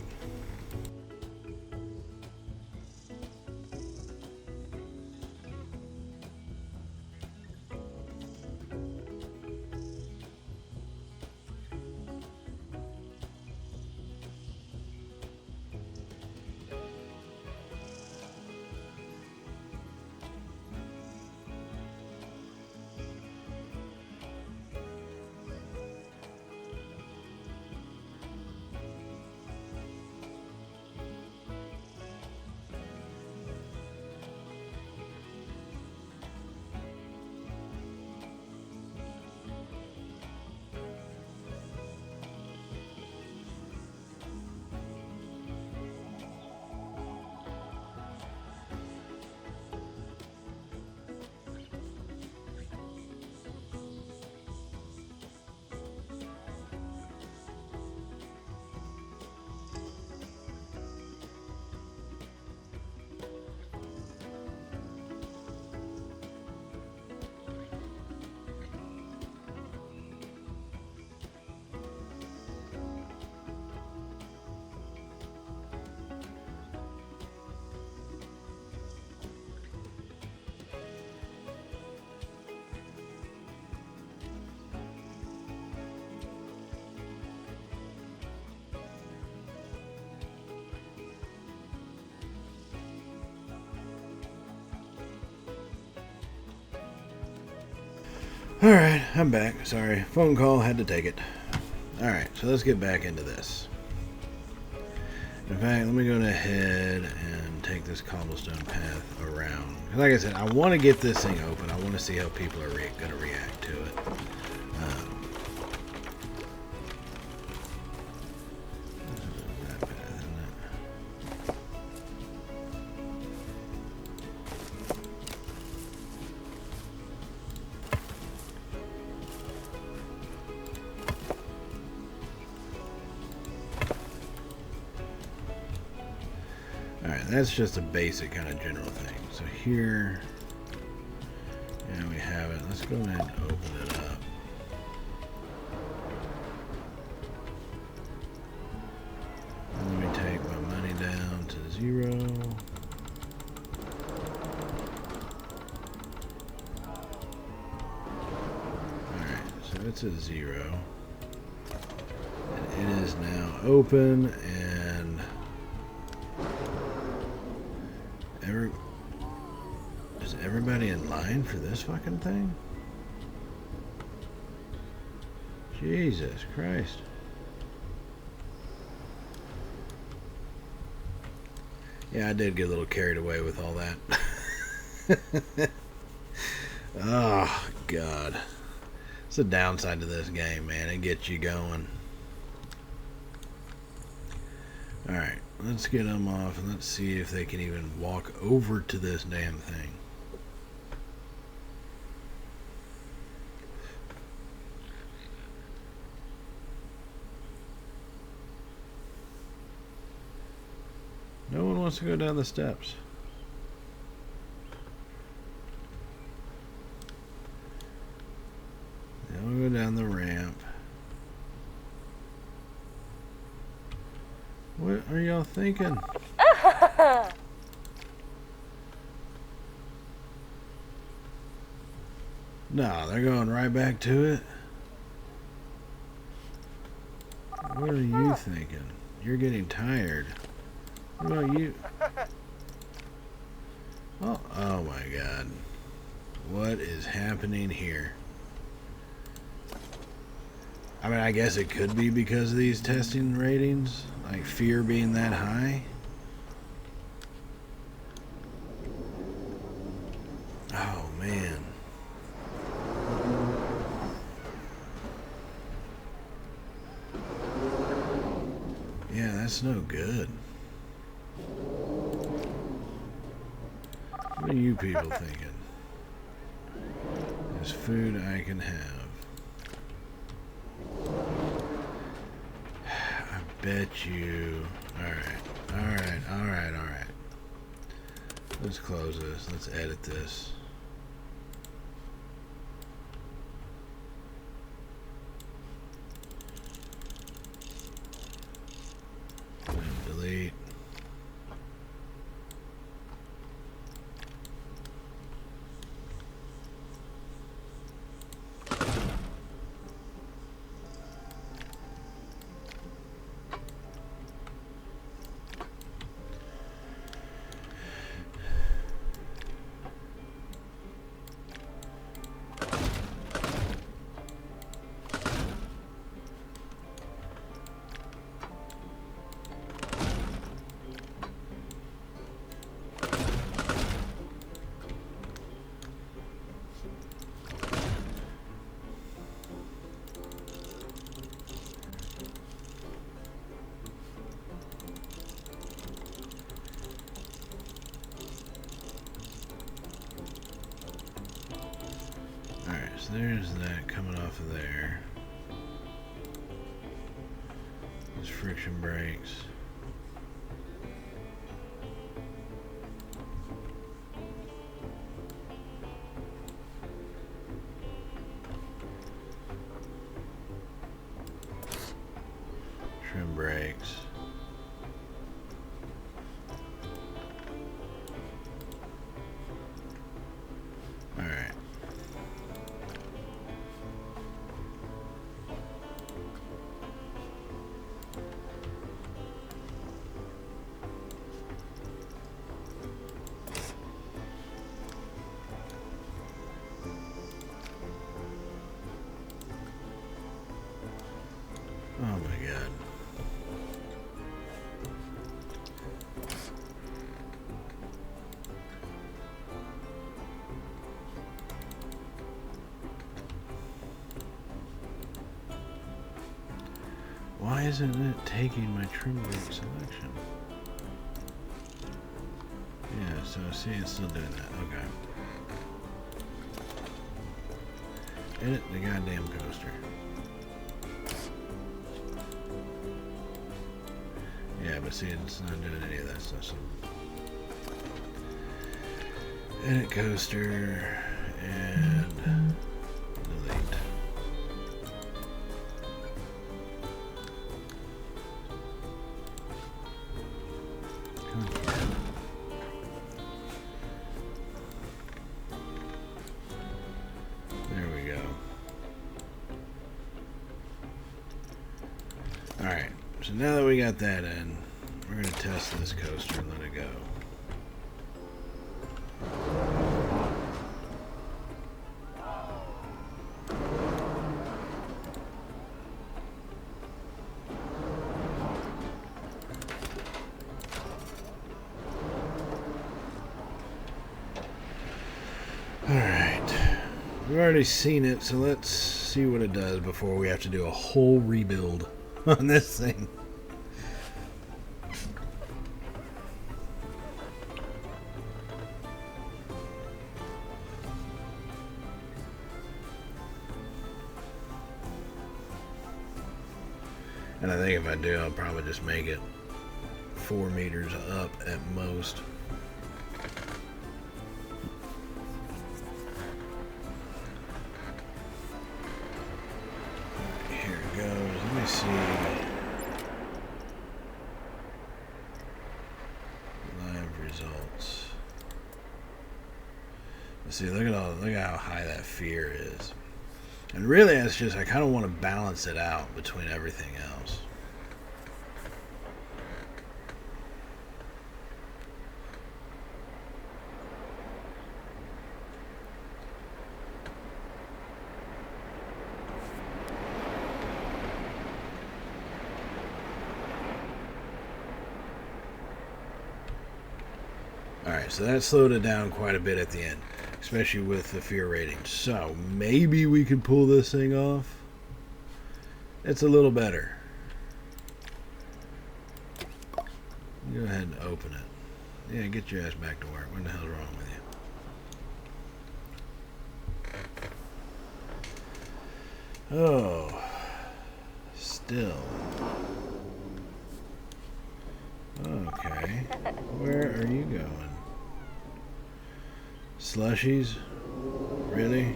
Alright, I'm back. Sorry, phone call, had to take it. Alright, so let's get back into this. In fact, let me go ahead and take this cobblestone path around. Like I said, I want to get this thing open. I want to see how people are going to react to it. Alright, that's just a basic kind of general thing. So here, yeah, we have it. Let's go ahead and open it up. Let me take my money down to 0. Alright, so it's at 0. And it is now open, and is everybody in line for this fucking thing? Jesus Christ. Yeah, I did get a little carried away with all that. Oh, God. It's the downside to this game, man. It gets you going. Alright, let's get them off and let's see if they can even walk over to this damn thing. No one wants to go down the steps. Now we'll go down the ramp. What are y'all thinking? No, they're going right back to it. What are you thinking? You're getting tired. What about you? Oh my god. What is happening here? I mean, I guess it could be because of these testing ratings, like fear being that high. Oh man. Yeah, that's no good. What are you people thinking? There's food I can have. I bet you. Alright. Let's close this. Let's edit this. Delete. So there's that coming off of there. Those friction brakes. Trim brakes. Alright. Oh my god. Why isn't it taking my trim brake selection? Yeah, so see, it's still doing that. Okay. Edit the goddamn coaster. Yeah, but see, it's not doing any of that stuff. So edit coaster and delete. There we go. Alright, so now that we got that in, we're going to test this coaster and let it go. Alright, we've already seen it, so let's see what it does before we have to do a whole rebuild on this thing. And I think if I do, I'll probably just make it 4 meters up at most. Here it goes. Let me see. Live results. Let's see. Look at how high that fear is. And really, it's just I kind of want to balance it out between everything else. so that slowed it down quite a bit at the end, especially with the fear rating. So maybe we can pull this thing off. It's a little better. Go ahead and open it. Yeah, get your ass back to work. What the hell's wrong with you? Oh, still. Okay. Where are you going? Slushies? Really?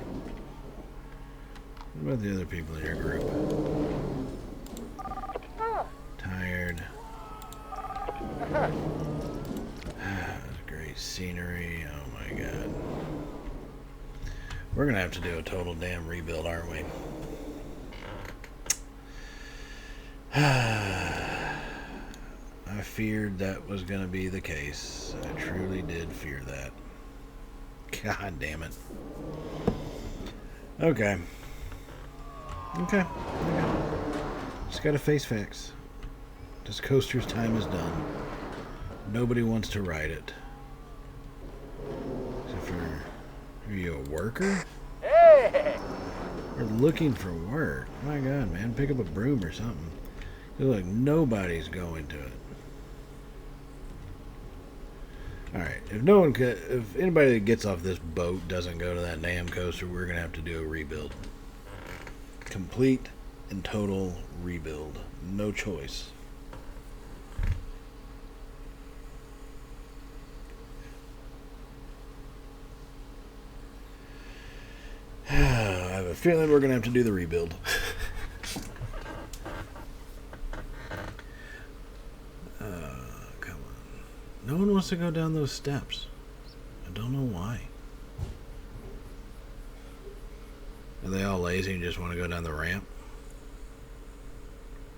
What about the other people in your group? Tired. Great scenery. Oh my god. We're gonna have to do a total damn rebuild, aren't we? I feared that was going to be the case. I truly did fear that. God damn it. Okay. Okay. Just gotta face facts. This coaster's time is done. Nobody wants to ride it. Except for... Are you a worker? Hey! We're looking for work. My god, man. Pick up a broom or something. Looks like nobody's going to it. Alright, if anybody that gets off this boat doesn't go to that damn coaster, we're going to have to do a rebuild. Complete and total rebuild. No choice. I have a feeling we're going to have to do the rebuild. No one wants to go down those steps. I don't know why. Are they all lazy and just want to go down the ramp?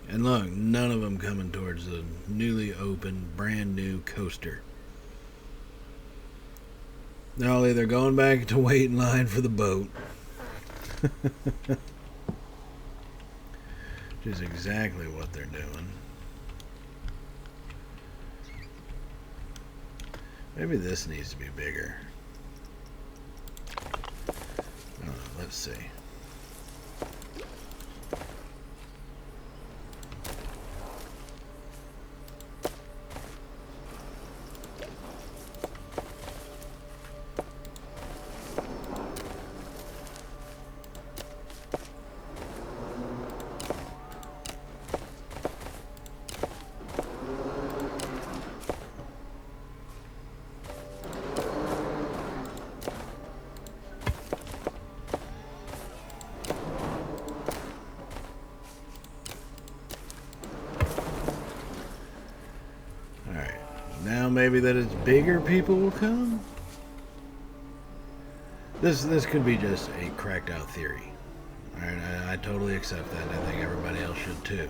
And look, none of them coming towards the newly opened, brand new coaster. They're all either going back to wait in line for the boat. Which is exactly what they're doing. Maybe this needs to be bigger. I don't know, let's see. Now maybe that it's bigger people will come? This could be just a cracked out theory. Alright, I totally accept that. I think everybody else should too.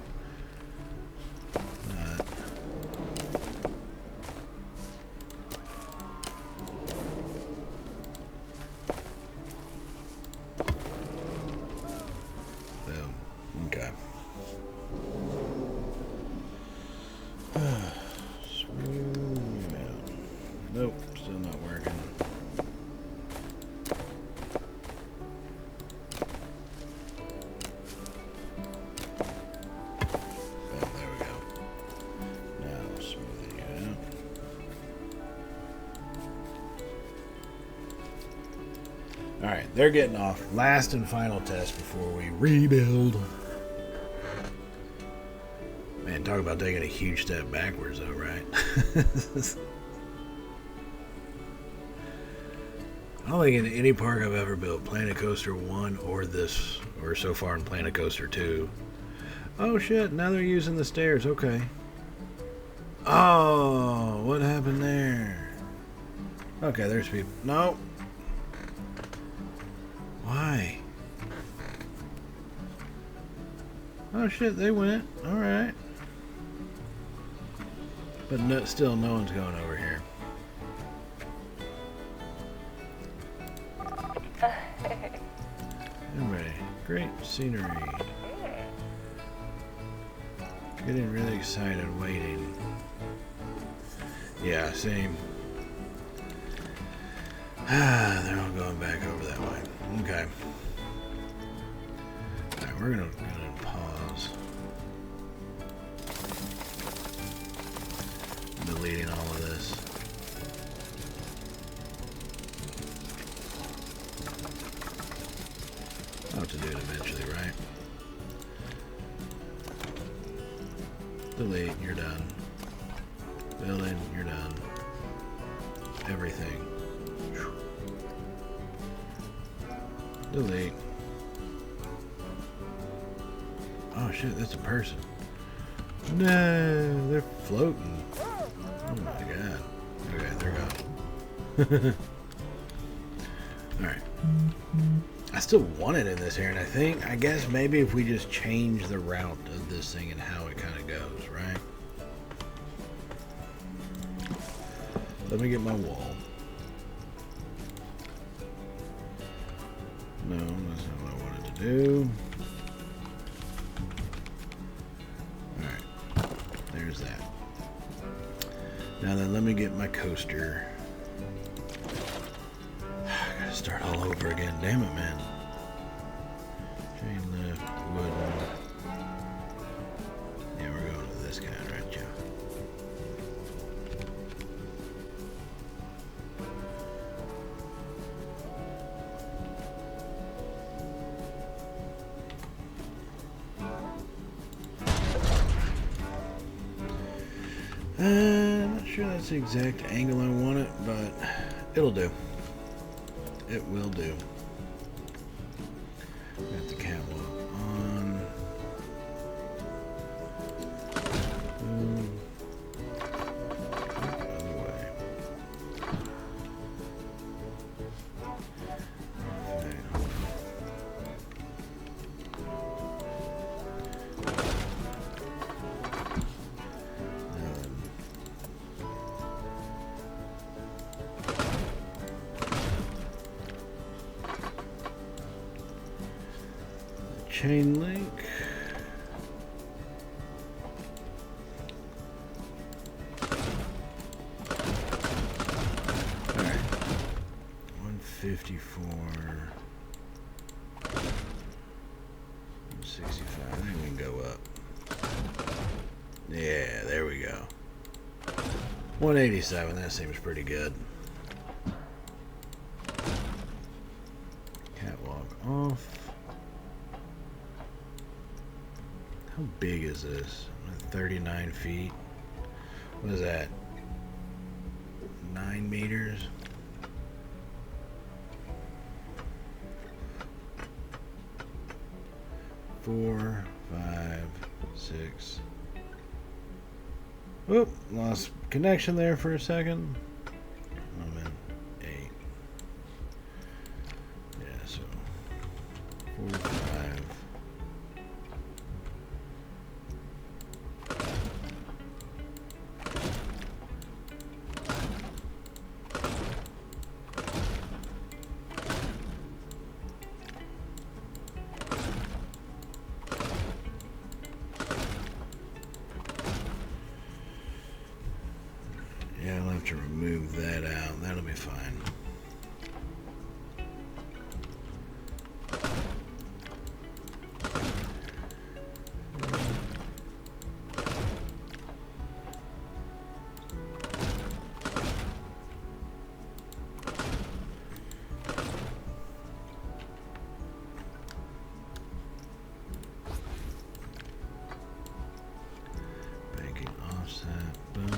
Okay. Nope, still not working. Oh, there we go. Now smoothing it out. Alright, they're getting off. Last and final test before we rebuild. Man, talk about taking a huge step backwards though, right? I don't think in any park I've ever built, Planet Coaster 1 or this, or so far in Planet Coaster 2. Oh shit, now they're using the stairs, okay. Oh, what happened there? Okay, there's people. No. Why? Oh shit, they went. Alright. But no, still, no one's going over here. Everybody, great scenery. Getting really excited waiting. Yeah, same. They're all going back over that way. Okay. Alright, we're gonna pause. Deleting all of this. I'll have to do it eventually, right? Delete, you're done. Building, you're done. Everything. Delete. Oh shit, that's a person. No, they're floating. Oh my god. Okay, they're gone. Alright. I still want it in this area, and I guess maybe if we just change the route of this thing and how it kind of goes, right? Let me get my wall. No, that's not what I wanted to do. Alright, there's that. Now then, let me get my coaster. I gotta start all over again. Damn it, man. Chain lift, wooden. Yeah, we're going with this guy, right, Joe? I'm not sure that's the exact angle I want it, but it'll do. It will do. Got the catwalk on. Other way. Okay, hold on. Chain link. All right. 154. 165. I think we can go up. Yeah, there we go. 187. That seems pretty good. Catwalk off. How big is this? 39 feet. What is that? 9 meters? Four, 5, 6. Oop, lost connection there for a second. Oh man, 8. Yeah, so 45. Yeah, I'll have to remove that out. That'll be fine. Banking offset, boom.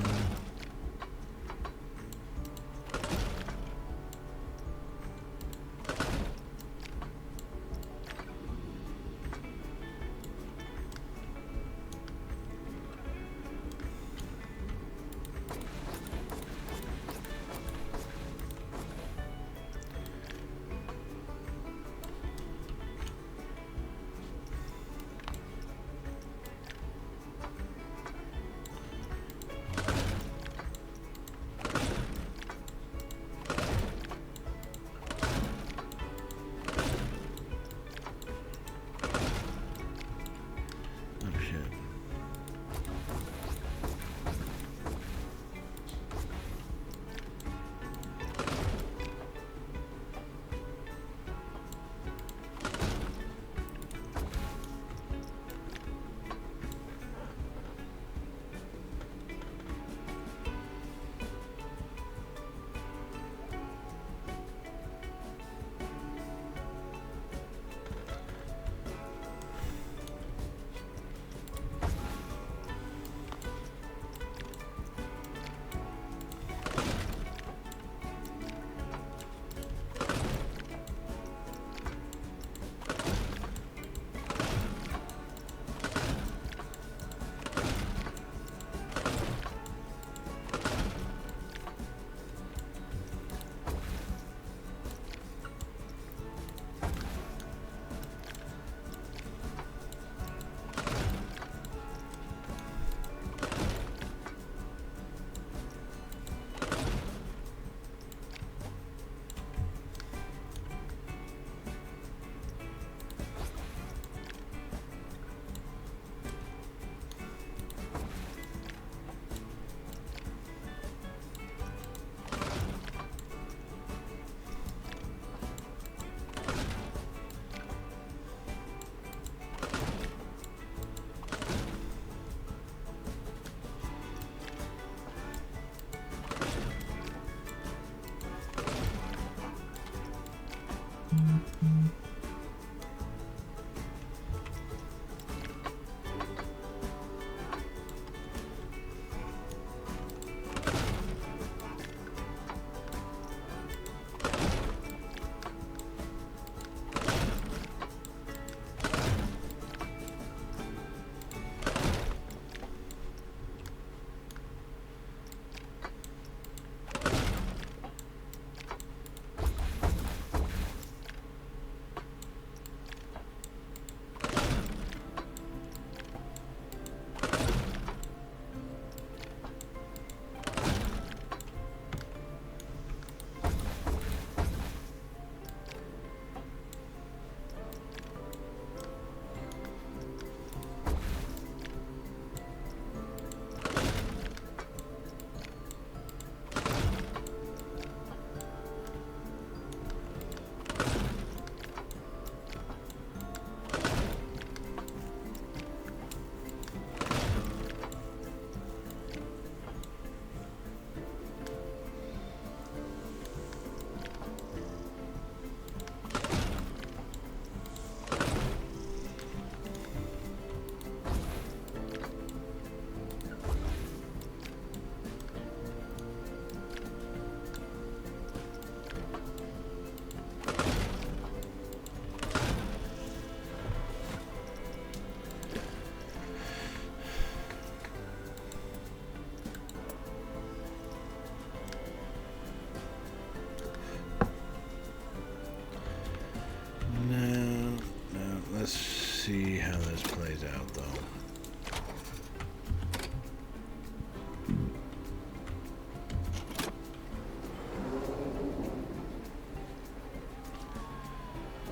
Let's see how this plays out, though.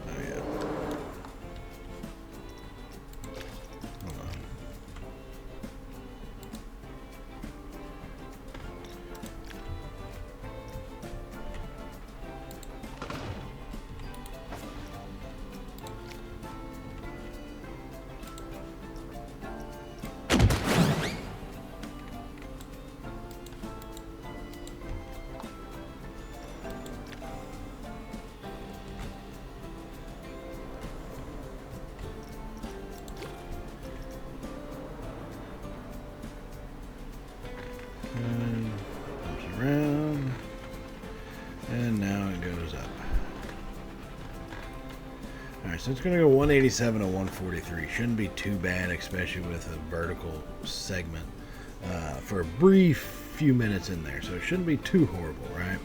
Oh, yeah. Hold on. Comes around, and now it goes up. Alright, so it's going to go 187 to 143. Shouldn't be too bad, especially with a vertical segment for a brief few minutes in there. So it shouldn't be too horrible, right?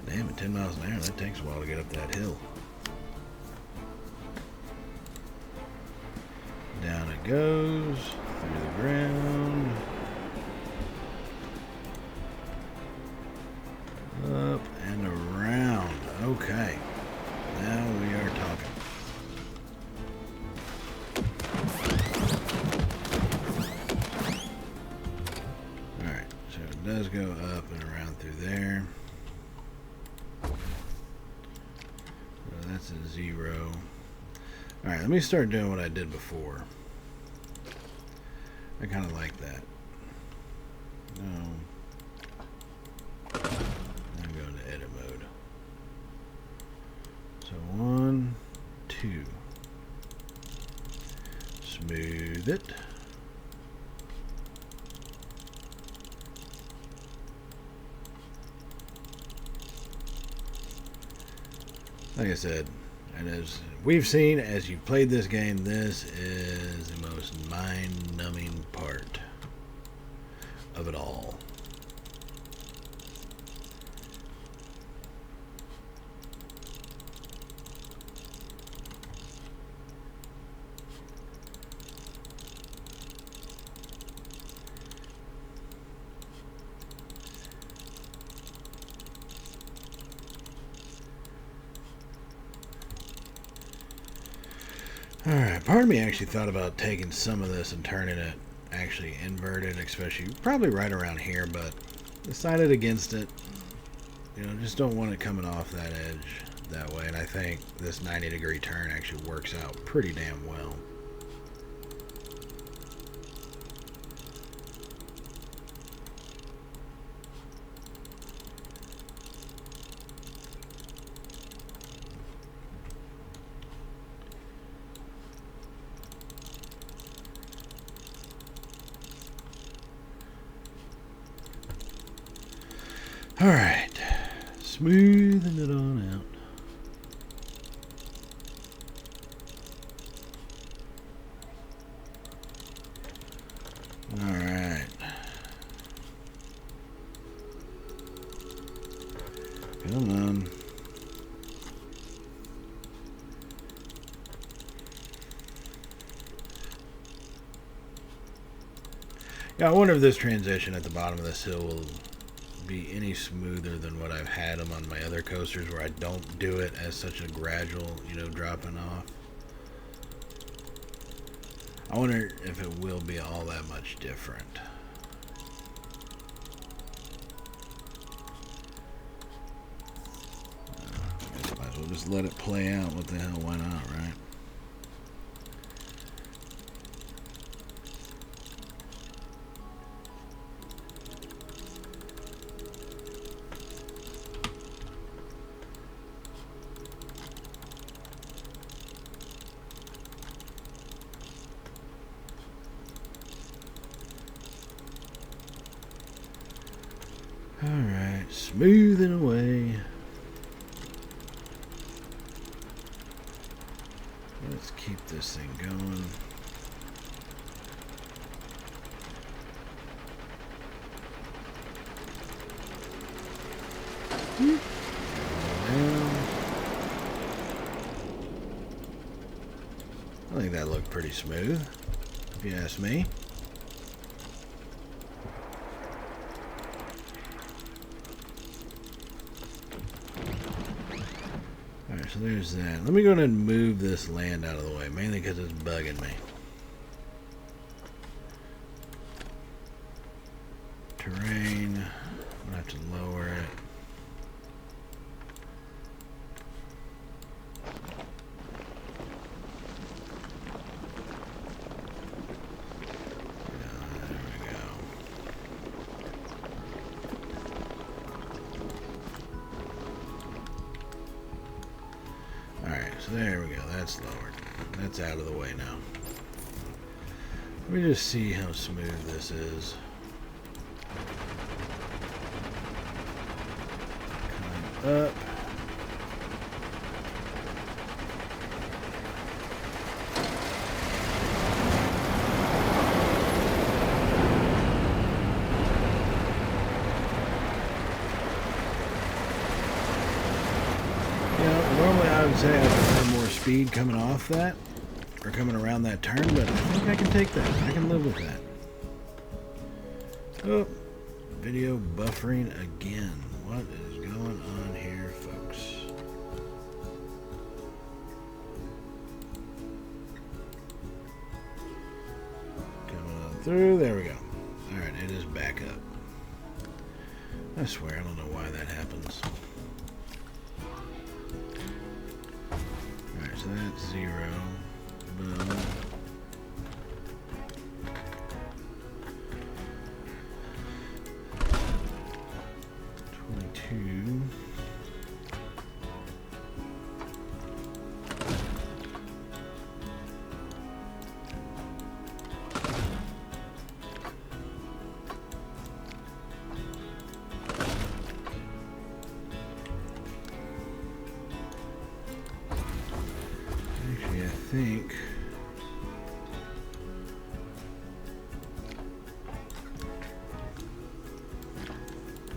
Damn, at 10 miles an hour, that takes a while to get up that hill. Down it goes, through the ground, up and around. Okay, now we are talking. Alright, so it does go up and around through there. So that's a 0. Alright, let me start doing what I did before. I kind of like that. No. I'm going to edit mode. So 1, 2. Smooth it. Like I said, and as we've seen, as you've played this game, this is the most mind-numbing part of it all. Alright, part of me actually thought about taking some of this and turning it actually inverted, especially probably right around here, but decided against it. You know, just don't want it coming off that edge that way, and I think this 90-degree turn actually works out pretty damn well. Alright, smoothing it on out. Alright. Come on. Yeah, I wonder if this transition at the bottom of this hill will be any smoother than what I've had them on my other coasters, where I don't do it as such a gradual, dropping off. I wonder if it will be all that much different. Might as well just let it play out. What the hell, why not, right? Alright, smoothing away. Let's keep this thing going. I think that looked pretty smooth, if you ask me. Alright, so there's that. Let me go ahead and move this land out of the way, mainly because it's bugging me. Terrain, I'm gonna have to lower it. So there we go, that's lowered. That's out of the way now. Let me just see how smooth this is. Coming up. Normally I would say I prefer more speed coming off that, or coming around that turn, but I think I can take that. I can live with that. Oh, video buffering again. What is going on here, folks? Coming on through. There we go. Alright, it is back up. I swear, I don't know why that happens. So that's 0. Boom. Actually, I think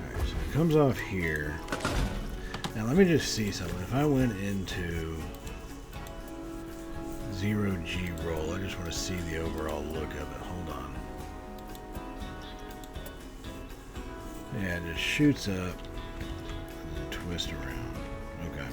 alright, so it comes off here. Now let me just see something. If I went into 0G roll, I just want to see the overall look of it. Hold on. Yeah, it just shoots up and then twists around. Okay.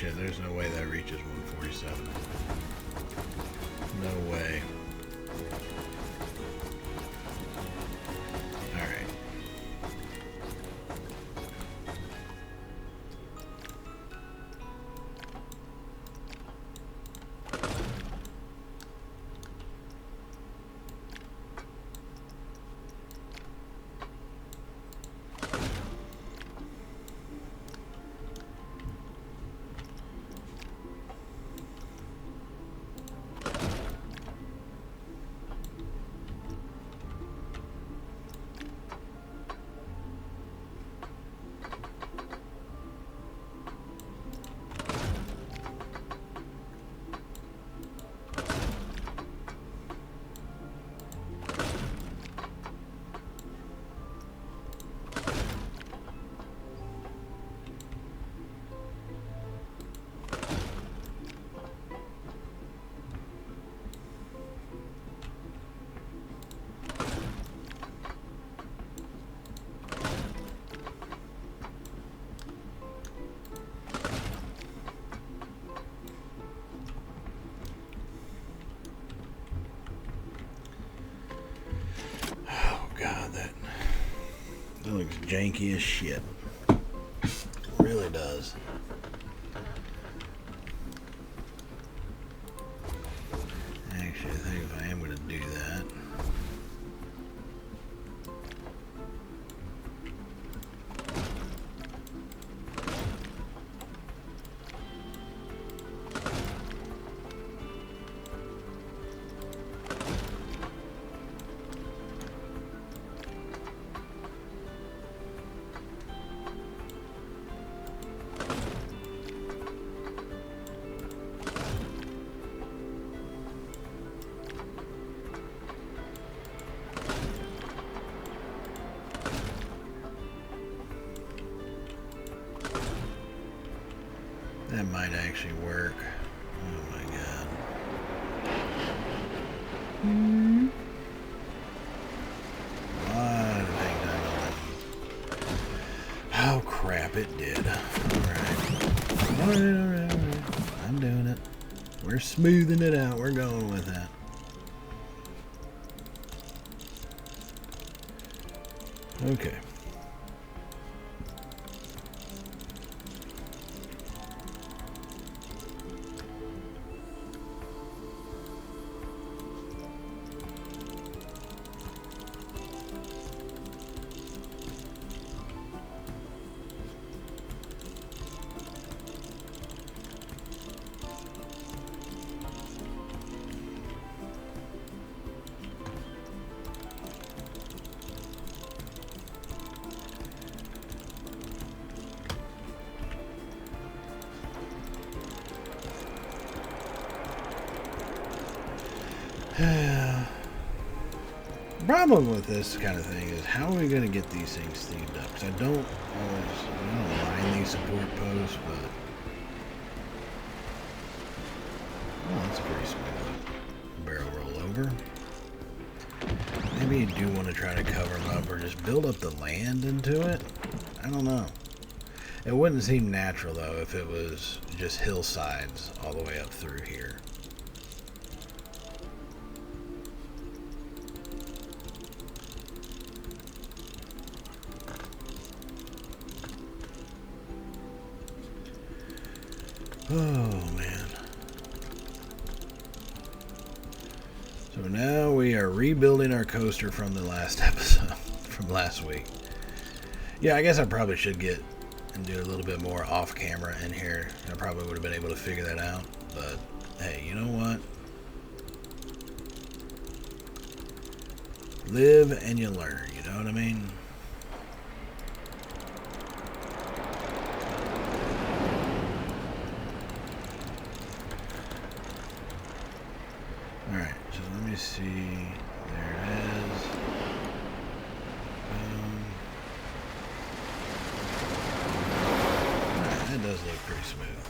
shit, there's no way that reaches 147. No way. Alright. God, that looks janky as shit. It really does. Actually, I think if I am going to do that, that might actually work. Oh my god. Lot of hang time on that. Oh crap, it did. Alright, I'm doing it. We're smoothing it out. We're going with that. Okay. The problem with this kind of thing is how are we going to get these things themed up? Because I don't mind these support posts, but oh, that's pretty smooth. Barrel roll over. Maybe you do want to try to cover them up or just build up the land into it. I don't know. It wouldn't seem natural though if it was just hillsides all the way up through here. Oh man. So now we are rebuilding our coaster from the last episode, from last week. Yeah, I guess I probably should get and do a little bit more off camera in here. I probably would have been able to figure that out, but hey, you know what? Live and you learn, you know what I mean? Alright, so let me see. There it is. Alright, that does look pretty smooth.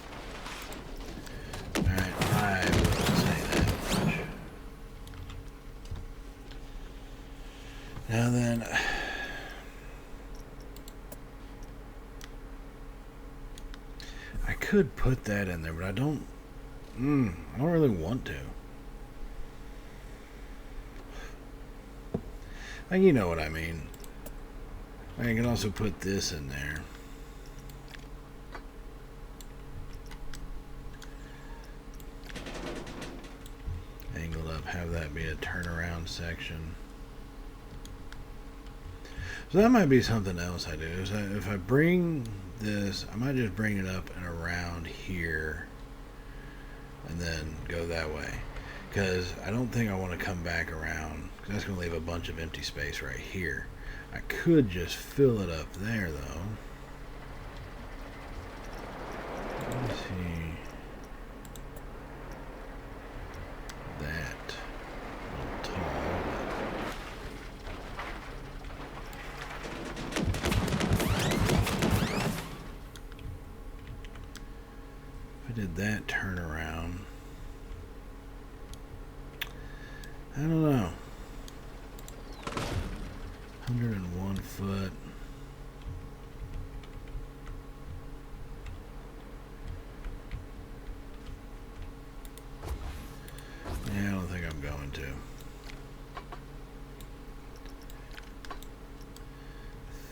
Alright, I will say that much. Now then, I could put that in there, but I don't really want to. And you know what I mean. I can also put this in there. Angled up, have that be a turnaround section. So that might be something else I do. Is if I bring this, I might just bring it up and around here and then go that way. Because I don't think I want to come back around, because that's going to leave a bunch of empty space right here. I could just fill it up there, though. Let me see. That. A little tall, if I did that turnaround, I don't know. 101 foot. Yeah, I don't think I'm going to.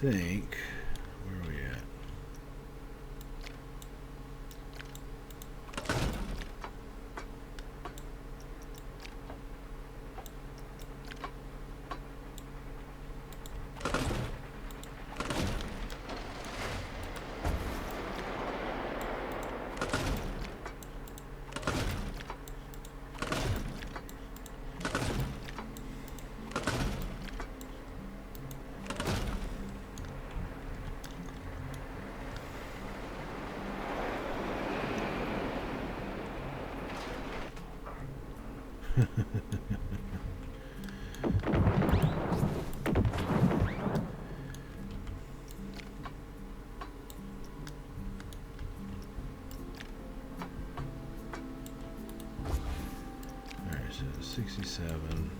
I think, where are we at? Alright, so 67.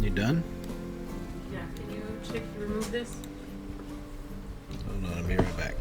You done? Yeah, can you check to remove this? Hold on, I'll be right back.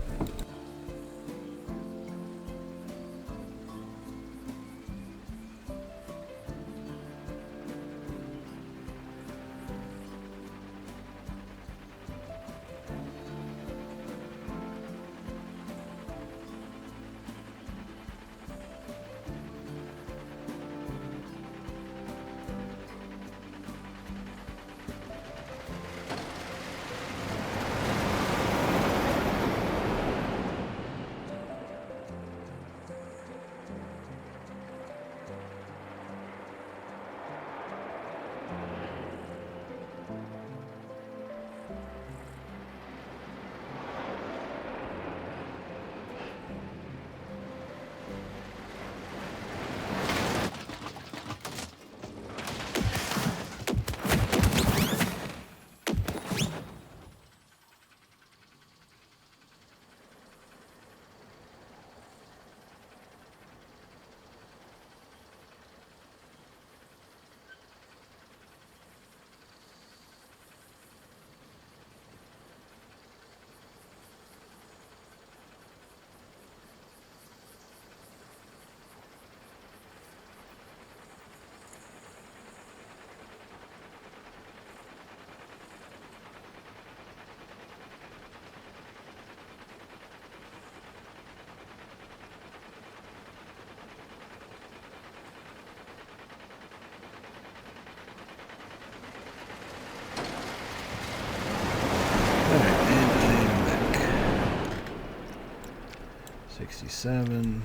27,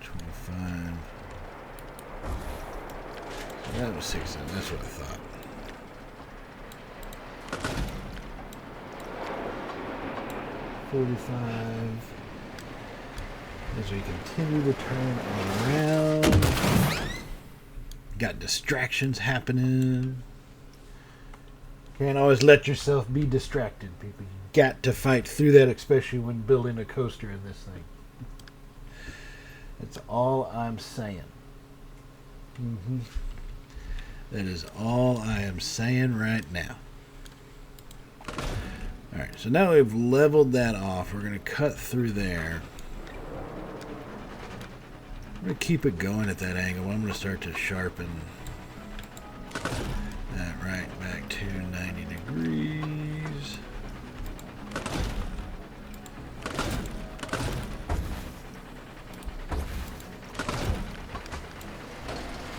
25. That was 16. That's what I thought. $45. As we continue to turn around. Got distractions happening. Can't always let yourself be distracted, people. You got to fight through that, especially when building a coaster in this thing. That's all I'm saying. That is all I am saying right now. Alright, so now we've leveled that off. We're going to cut through there. I'm going to keep it going at that angle. I'm going to start to sharpen that right back to 90 degrees.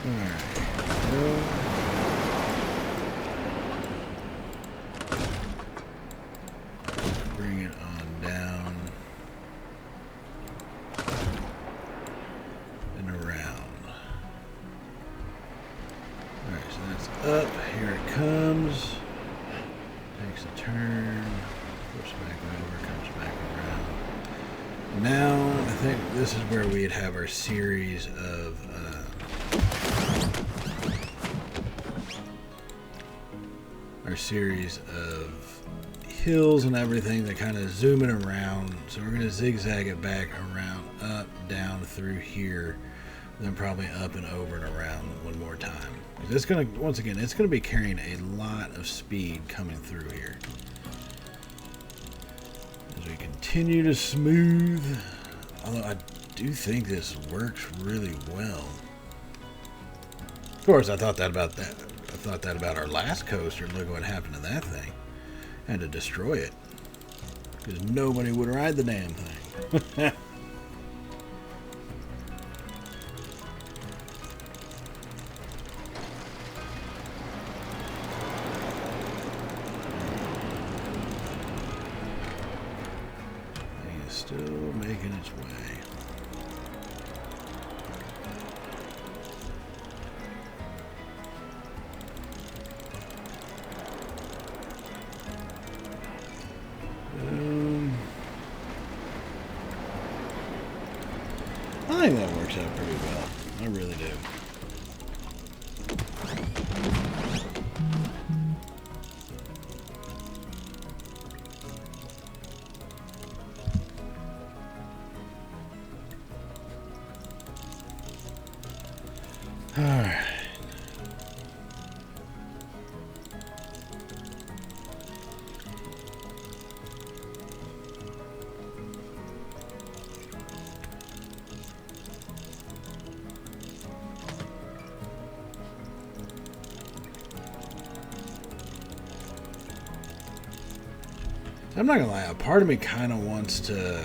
Alright. Bring it on down and around. Alright, so that's up. Here it comes. Takes a turn. Flips back over. Comes back around. Now, I think this is where we'd have our series of hills and everything that kind of zoom it around. So we're going to zigzag it back around, up, down through here, then probably up and over and around one more time. It's going to, once again, it's going to be carrying a lot of speed coming through here. As we continue to smooth, although I do think this works really well. Of course, I thought that about our last coaster. Look what happened to that thing. I had to destroy it because nobody would ride the damn thing. It's still making its way. I think that works out pretty well. I really do. All right. I'm not gonna lie, a part of me kind of wants to.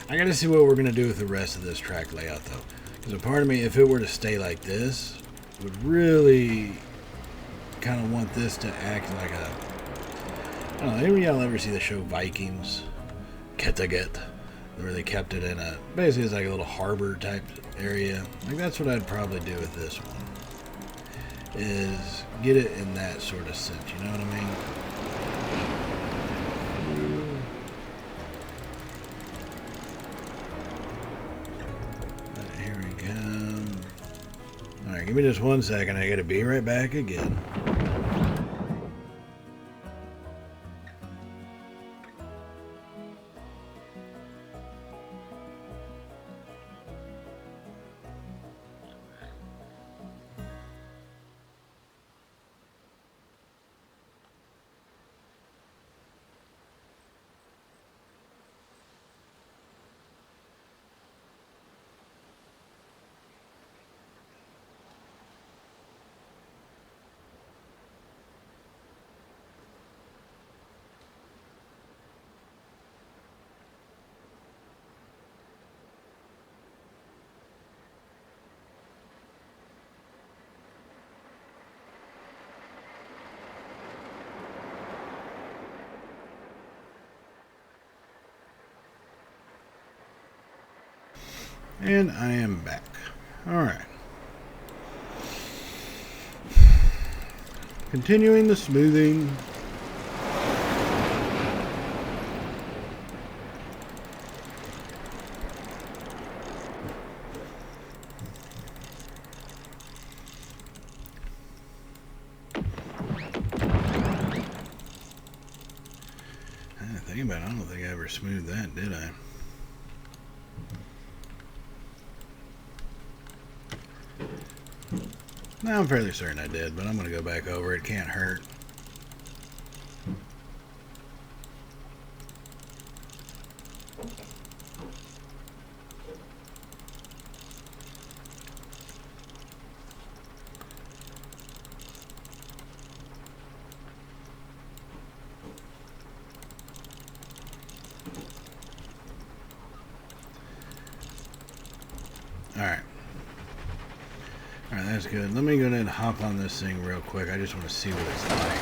I gotta see what we're gonna do with the rest of this track layout, though. Because a part of me, if it were to stay like this, would really kind of want this to act like a. I don't know. Any of y'all ever see the show Vikings? Kattegat, where they kept it in a basically it's like a little harbor type area. Like that's what I'd probably do with this one. Is get it in that sort of sense. You know what I mean? Alright, give me just 1 second. I gotta be right back again. And I am back. Alright. Continuing the smoothing. Think about it, I don't think I ever smoothed that, did I? No, I'm fairly certain I did, but I'm going to go back over it. Can't hurt. Alright. Alright, that's good. Let me go ahead and hop on this thing real quick. I just want to see what it's like.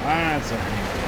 That's a handful.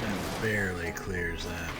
That barely clears that.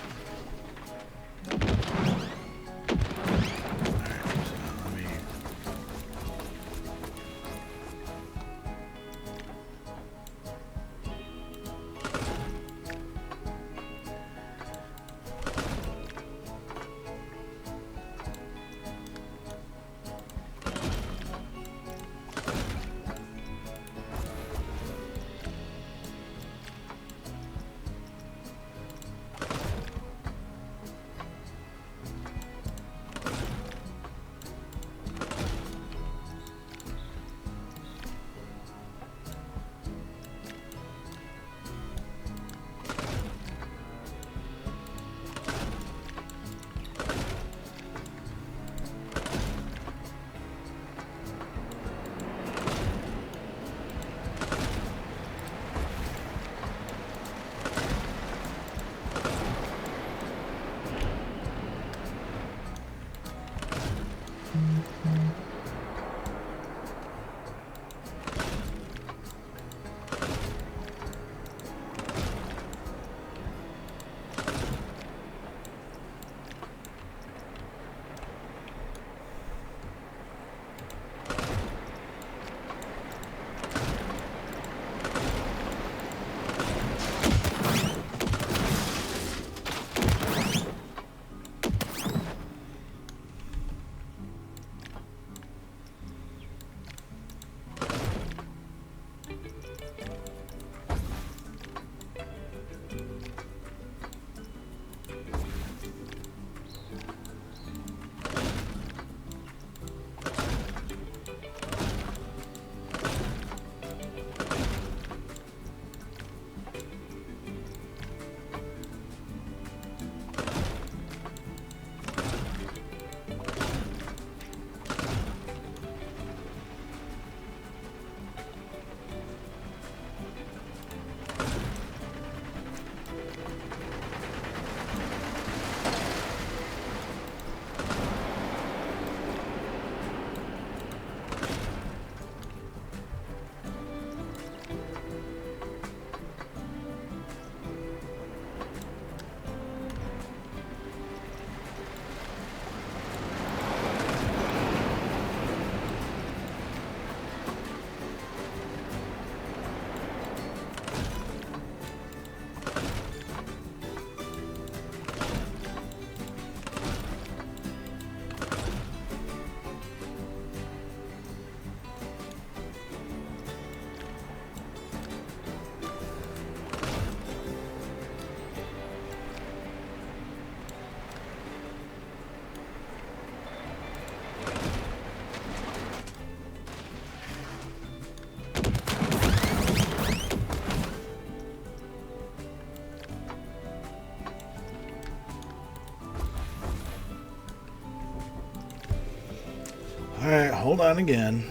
Alright, hold on again.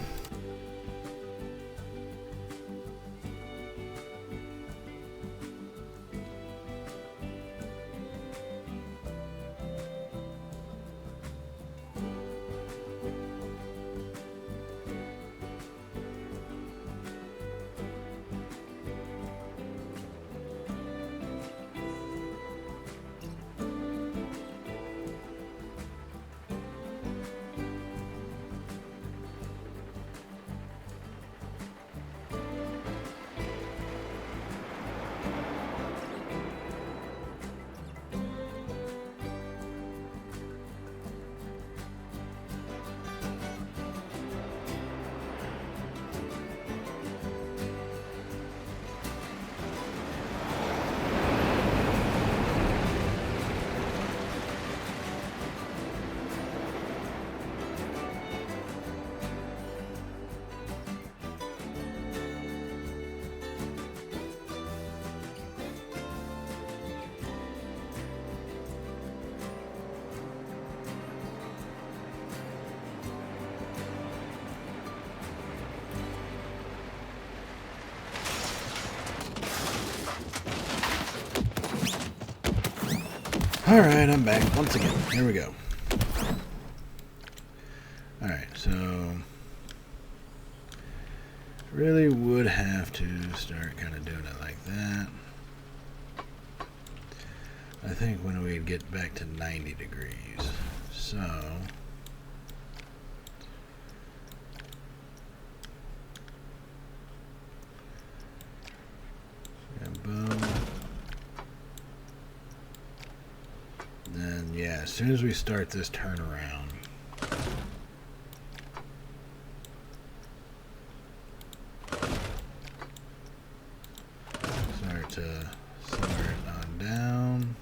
Alright, I'm back once again. Here we go. Alright, so really would have to start kind of doing it like that. I think when we get back to 90 degrees. So boom. Then yeah, as soon as we start this turnaround, start to simmer it on down.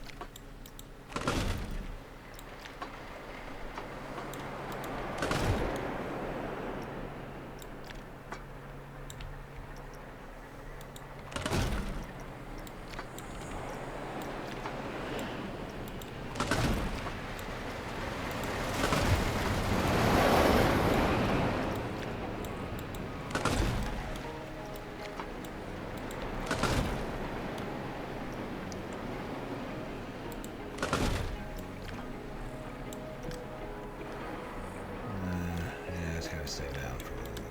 just gotta sit down for a little more.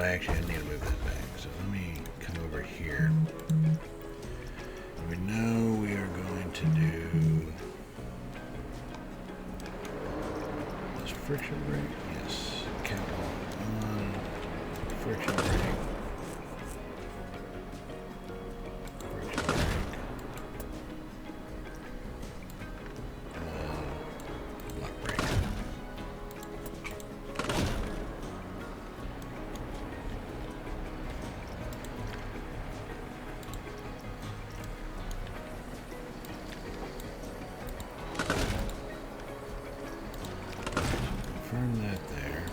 Actually, I need to move that back. So let me come over here. We know we are going to do this friction brake. Yes, count on friction brake. Friction brake. Block brake. Confirm that there.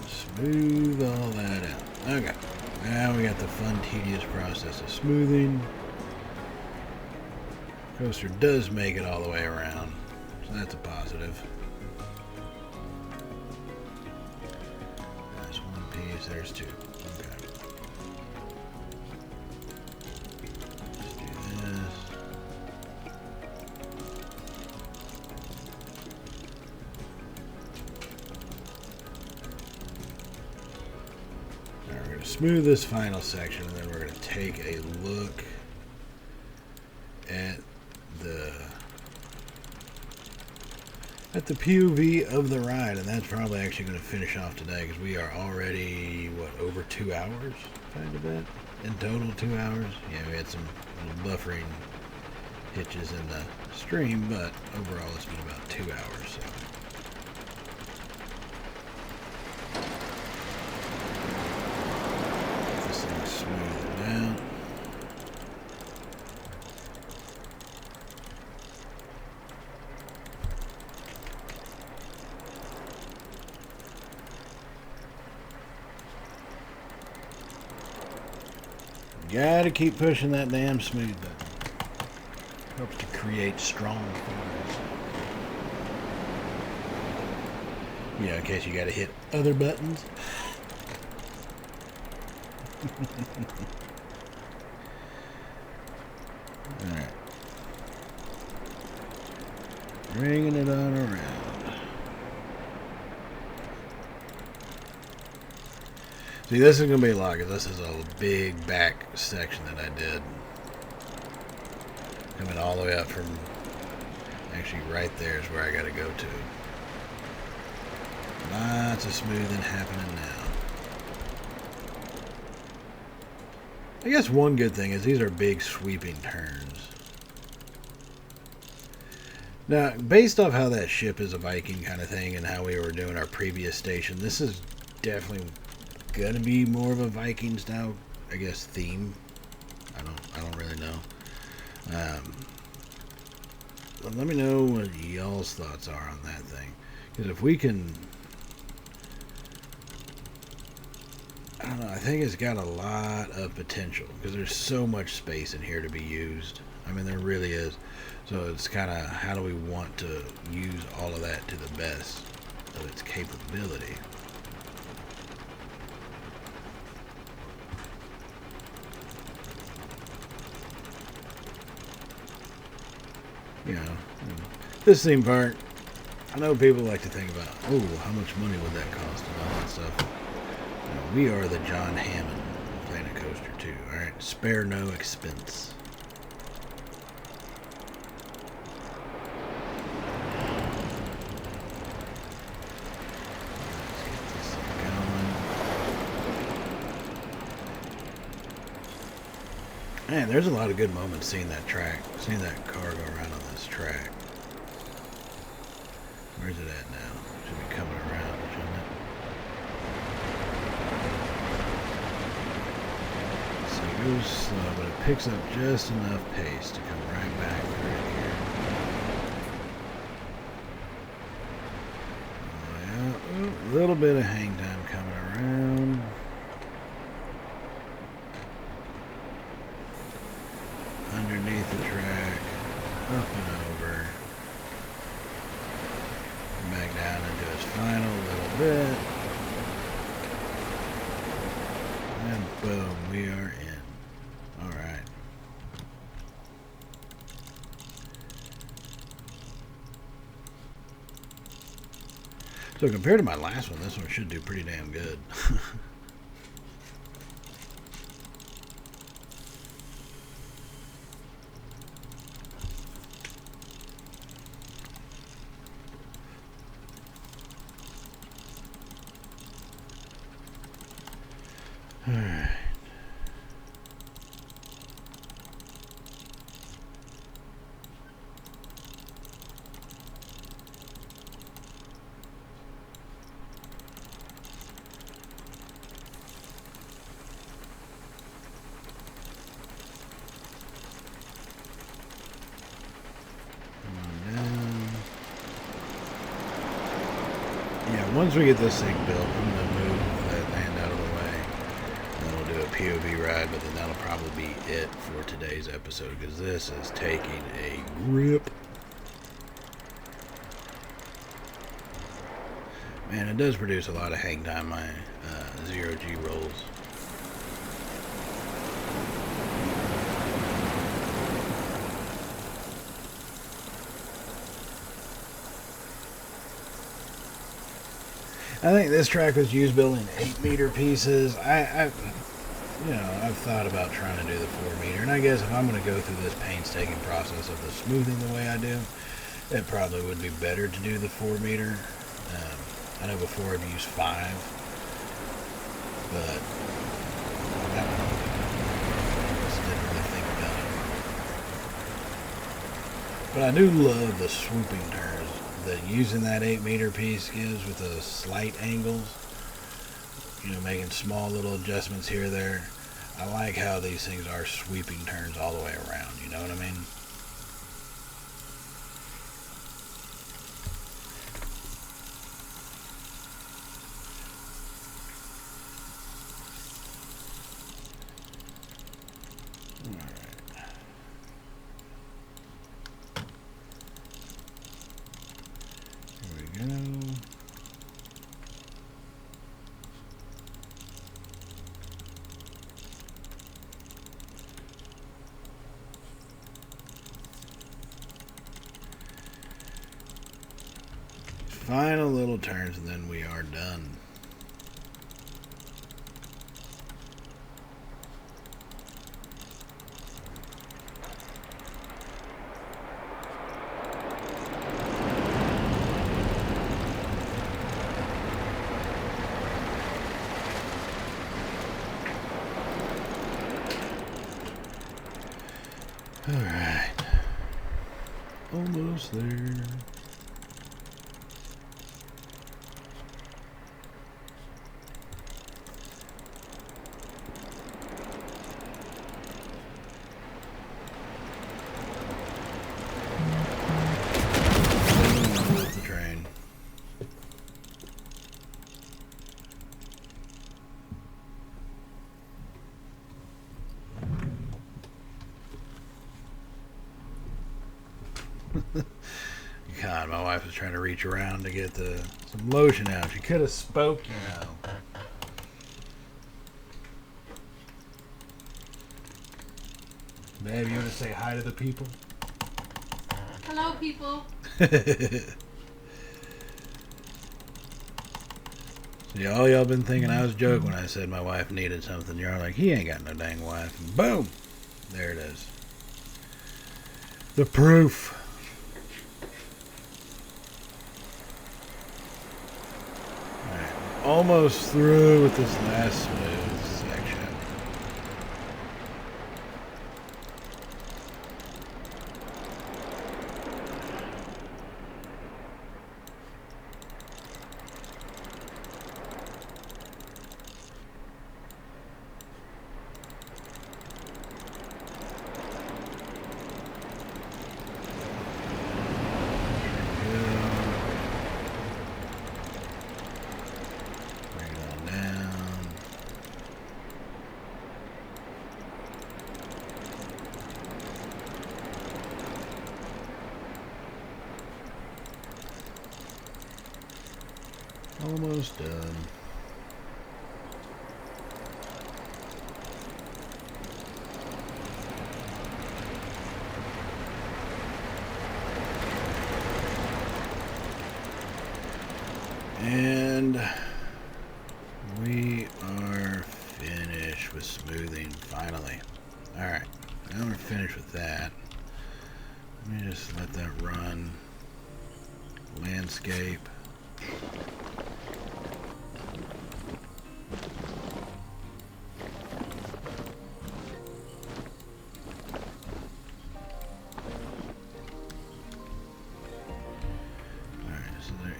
Smooth all that out. Okay. Now we got the fun, tedious process of smoothing. Coaster does make it all the way around, so that's a positive. That's one piece, there's two. Okay. Let's do this. Now we're going to smooth this final section, and then we're going to take a look at the POV of the ride, and that's probably actually going to finish off today because we are already over 2 hours, kind of that in total. 2 hours. Yeah, we had some little buffering hitches in the stream, but overall it's been about 2 hours. So. Get this thing smoothed down. Gotta keep pushing that damn smooth button. Helps to create strong corners. Yeah, in case you gotta hit other buttons. Alright. Bringing it on around. See, this is going to be a lot because this is a big back section that I did. Coming all the way up from, actually right there is where I got to go to. Lots of smoothing happening now. I guess one good thing is these are big sweeping turns. Now, based off how that ship is a Viking kind of thing and how we were doing our previous station, this is definitely gonna be more of a Viking style, I guess, theme. I don't really know. But let me know what y'all's thoughts are on that thing. Because if we can, I don't know, I think it's got a lot of potential because there's so much space in here to be used. I mean, there really is. So it's kind of, how do we want to use all of that to the best of its capability? you know, this theme park, I know people like to think about, oh, how much money would that cost and all that stuff. We are the John Hammond Planet Coaster 2. Alright, spare no expense. Man, there's a lot of good moments seeing that track, seeing that car go around on this track. Where's it at now? Should be coming around, shouldn't it? So it goes slow, but it picks up just enough pace to come right back through here. Oh, yeah. Ooh, a little bit of hang time coming around. Underneath the track, up and over, back down into its final little bit, and boom, we are in. Alright. So compared to my last one, this one should do pretty damn good. Alright. Yeah, once we get this thing built, I'm going to move that land out of the way. Then we'll do a POV ride, but then that'll probably be it for today's episode, because this is taking a grip. Man, it does produce a lot of hang time, my 0G rolls. I think this track was used building 8-meter pieces. I've thought about trying to do the 4-meter, and I guess if I'm going to go through this painstaking process of the smoothing the way I do, it probably would be better to do the 4-meter. I know before I've used 5, but I just didn't really think about it. But I do love the swooping turns that using that 8-meter piece gives with the slight angles. You know, making small little adjustments here or there. I like how these things are sweeping turns all the way around, you know what I mean? Alright. Here we go. Final little turns and then we are done. Alright. Almost there. The train. God, my wife was trying to reach around to get some lotion out. She could have spoke, you know. Babe, you want to say hi to the people? Hello, people. See, all y'all been thinking I was joking when I said my wife needed something. You're like, he ain't got no dang wife. And boom! There it is. The proof. Alright, almost through with this last smooth section. Almost done. And we are finished with smoothing, finally. Alright, now we're finished with that. Let me just let that run. Landscape.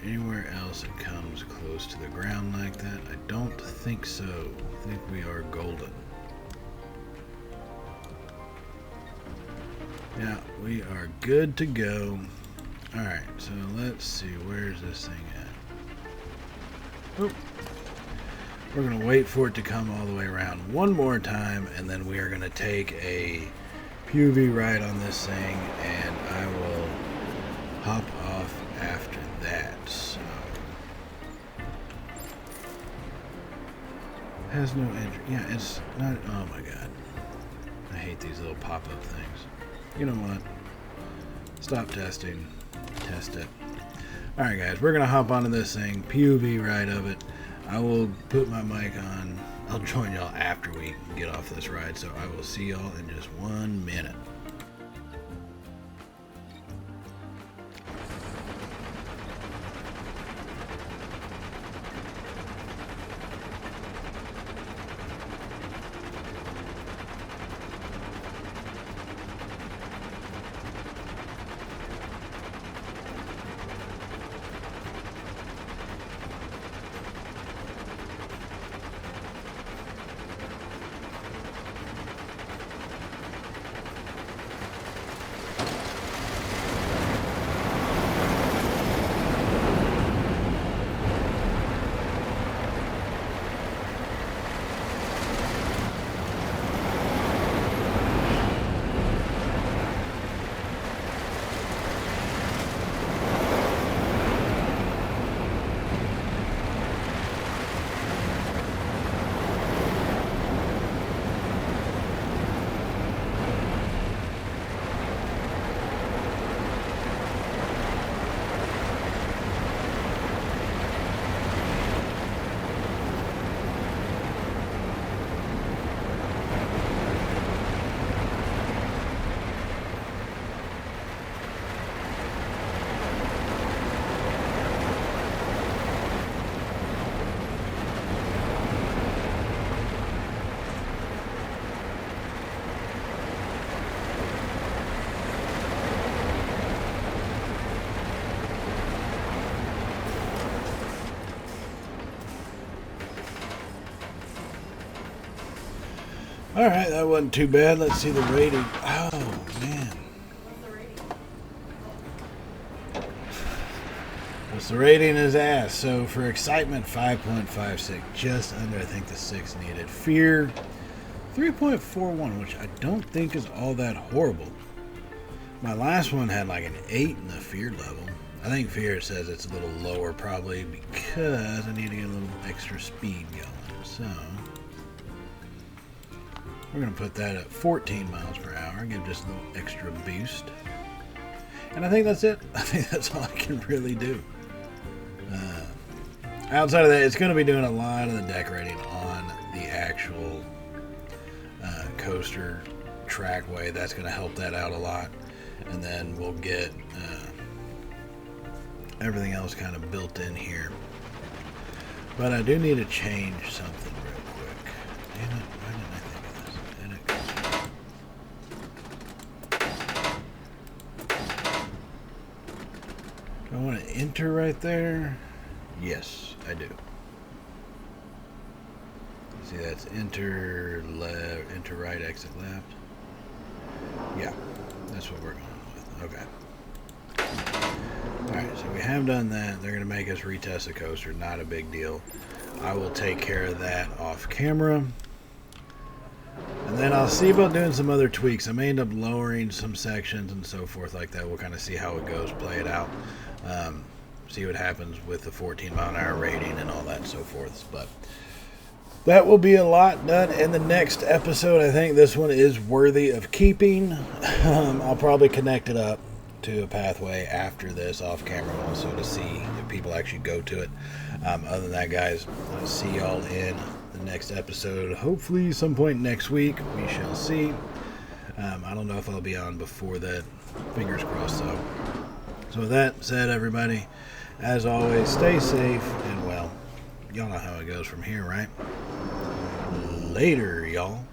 Anywhere else it comes close to the ground like that? I don't think so. I think we are golden. Yeah, we are good to go. Alright, so let's see. Where's this thing at? Oop. We're going to wait for it to come all the way around one more time, and then we are going to take a PUV ride on this thing, and I will hop off after that. So has no entry. Yeah, it's not. Oh my god, I hate these little pop-up things. You know what? Stop testing. Test it. All right, guys, we're gonna hop onto this thing. PUV ride of it. I will put my mic on. I'll join y'all after we get off this ride. So I will see y'all in just 1 minute. Alright, that wasn't too bad. Let's see the rating. Oh, man. What's the rating? What's the rating is ass. So for excitement, 5.56. Just under, I think, the 6 needed. Fear, 3.41, which I don't think is all that horrible. My last one had like an 8 in the fear level. I think fear says it's a little lower probably because I need to get a little extra speed going. So we're going to put that at 14 miles per hour, give just a little extra boost. And I think that's it. I think that's all I can really do. Outside of that, it's going to be doing a lot of the decorating on the actual coaster trackway. That's going to help that out a lot. And then we'll get everything else kind of built in here. But I do need to change something real quick. Damn it, why didn't I think of this? Do I want to enter right there? Yes, I do. See, that's enter left, enter right, exit left. Yeah, that's what we're going with. Okay. Alright, so we have done that. They're going to make us retest the coaster. Not a big deal. I will take care of that off camera. And then I'll see about doing some other tweaks. I may end up lowering some sections and so forth like that. We'll kind of see how it goes, play it out. See what happens with the 14-mile-an-hour rating and all that and so forth. But that will be a lot done in the next episode. I think this one is worthy of keeping. I'll probably connect it up to a pathway after this off camera also to see if people actually go to it. Other than that, guys, I'll see y'all in the next episode. Hopefully some point next week. We shall see. I don't know if I'll be on before that. Fingers crossed though. So with that said, everybody, as always, stay safe and well, y'all know how it goes from here, right? Later, y'all.